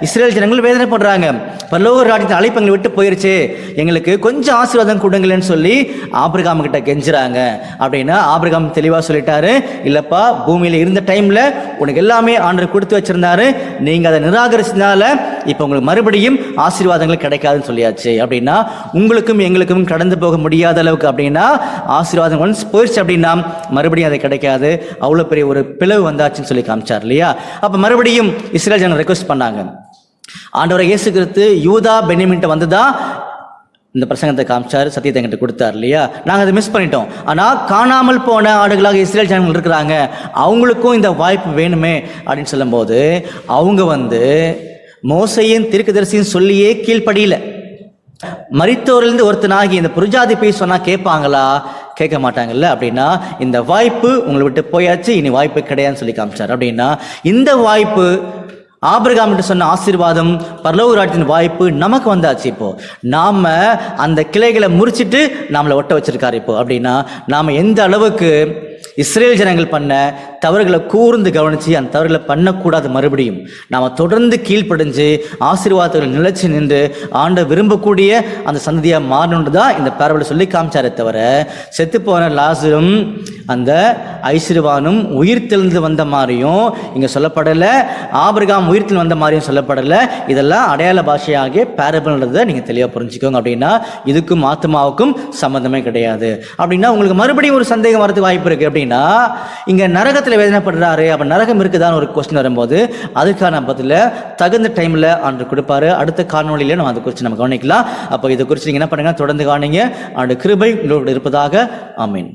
இஸ்ரேல் ஜனங்கள் வேதனைப்படுறாங்க. பரலோக ராஜ்யத்தின் அழைப்பு எங்களை விட்டு போயிருச்சு, எங்களுக்கு கொஞ்சம் ஆசீர்வாதம் கொடுங்களேன்னு சொல்லி ஆபிரகாம் கிட்ட கெஞ்சுறாங்க. அப்படின்னா ஆபிரகாம் தெளிவா சொல்லிட்டாரு, இல்லப்பா பூமியில இருந்த டைம்ல உனக்கு எல்லாமே ஆண்டவர் கொடுத்து வச்சிருந்தாரு, நீங்க அதை நிராகரிச்சதுனால இப்போ உங்களுக்கு மறுபடியும் ஆசீர்வாதங்கள் கிடைக்காதுன்னு சொல்லியாச்சு. அப்படின்னா உங்களுக்கும் எங்களுக்கும் கடந்து போக முடியாத அளவுக்கு அப்படின்னா ஆசீர்வாதம் ஒன்ஸ் போயிடுச்சு அப்படின்னா மறுபடியும் அது கிடைக்காது, அவ்வளோ பெரிய ஒரு பிளவு வந்தாச்சுன்னு சொல்லி காமிச்சார் இல்லையா. அப்போ மறுபடியும் இஸ்ரேல் ஜனங்கள் ரெக்வஸ்ட் பண்ணாங்க, ஆண்டவரை இயேசு கிறிஸ்து யூதா பென்யமீன்ட்ட வந்துதான் இந்த பிரசங்கத்தை காமிச்சார், சத்தியத்தை எங்கிட்ட கொடுத்தார் இல்லையா. நாங்கள் அதை மிஸ் பண்ணிட்டோம். ஆனால் காணாமல் போன ஆடுகளாக இஸ்ரேல் ஜனங்கள் இருக்கிறாங்க, அவங்களுக்கும் இந்த வாய்ப்பு வேணுமே அப்படின்னு சொல்லும்போது அவங்க மோசையின் தீர்க்கதரிசின்னு சொல்லியே கீழ்ப்படியில. மரித்தோரிலிருந்து ஒருத்தனாகி இந்த புரஜாதி போய் சொன்னா கேட்பாங்களா? கேட்க மாட்டாங்கல்ல. அப்படின்னா இந்த வாய்ப்பு உங்களை விட்டு போயாச்சு, இனி வாய்ப்பு கிடையாதுன்னு சொல்லி காமிச்சார். அப்படின்னா இந்த வாய்ப்பு ஆபிரகாம் என்று சொன்ன ஆசீர்வாதம் பரலோக ராஜ்யத்தின் வாய்ப்பு நமக்கு வந்தாச்சு. இப்போ நாம அந்த கிளைகளை முறிச்சிட்டு நம்மளை ஒட்ட வச்சிருக்காரு இப்போ. அப்படின்னா நாம எந்த அளவுக்கு இஸ்ரேல் ஜனங்கள் பண்ண தவறுகளை கூர்ந்து கவனித்து அந்த தவறுகளை பண்ணக்கூடாது, மறுபடியும் நாம் தொடர்ந்து கீழ்ப்படிஞ்சு ஆசீர்வாதத்தில் நிலைச்சு நின்று ஆண்ட விரும்பக்கூடிய அந்த சந்ததியாக மாறணுன்னு தான் இந்த பேரபிளை சொல்லி காமிச்சாரே தவிர செத்து போன லாசரும் அந்த ஐஸ்வர்யவானும் உயிர்த்தெழுந்து வந்த மாதிரியும் இங்கே சொல்லப்படலை, ஆபிரகாம் உயிர்த்தெழுந்து வந்த மாதிரியும் சொல்லப்படலை. இதெல்லாம் அடையாள பாஷையாகிய பேரபிள்ன்றதை நீங்கள் தெளிவாக புரிஞ்சுக்கோங்க. அப்படின்னா இதுக்கும் ஆத்மாவுக்கும் சம்மந்தமே கிடையாது. அப்படின்னா உங்களுக்கு மறுபடியும் ஒரு சந்தேகம் வரதுக்கு வாய்ப்பு இருக்குது. அப்படின்னா இங்கே நரகத்தில் வேதனைப்படுறாரு, அப்போ நரகம் இருக்குதான்னு ஒரு கொஸ்டின் வரும்போது அதுக்கான பதில தகுந்த டைமில் ஆண்டு கொடுப்பாரு. அடுத்த காணொலியில் நம்ம அதை குறித்து நம்ம கவனிக்கலாம். அப்போ இதை குறித்து நீங்கள் என்ன பண்ணுங்க, தொடர்ந்து காணுங்க. ஆண்டு கிருபை உங்களோடு இருப்பதாக. ஆமீன்.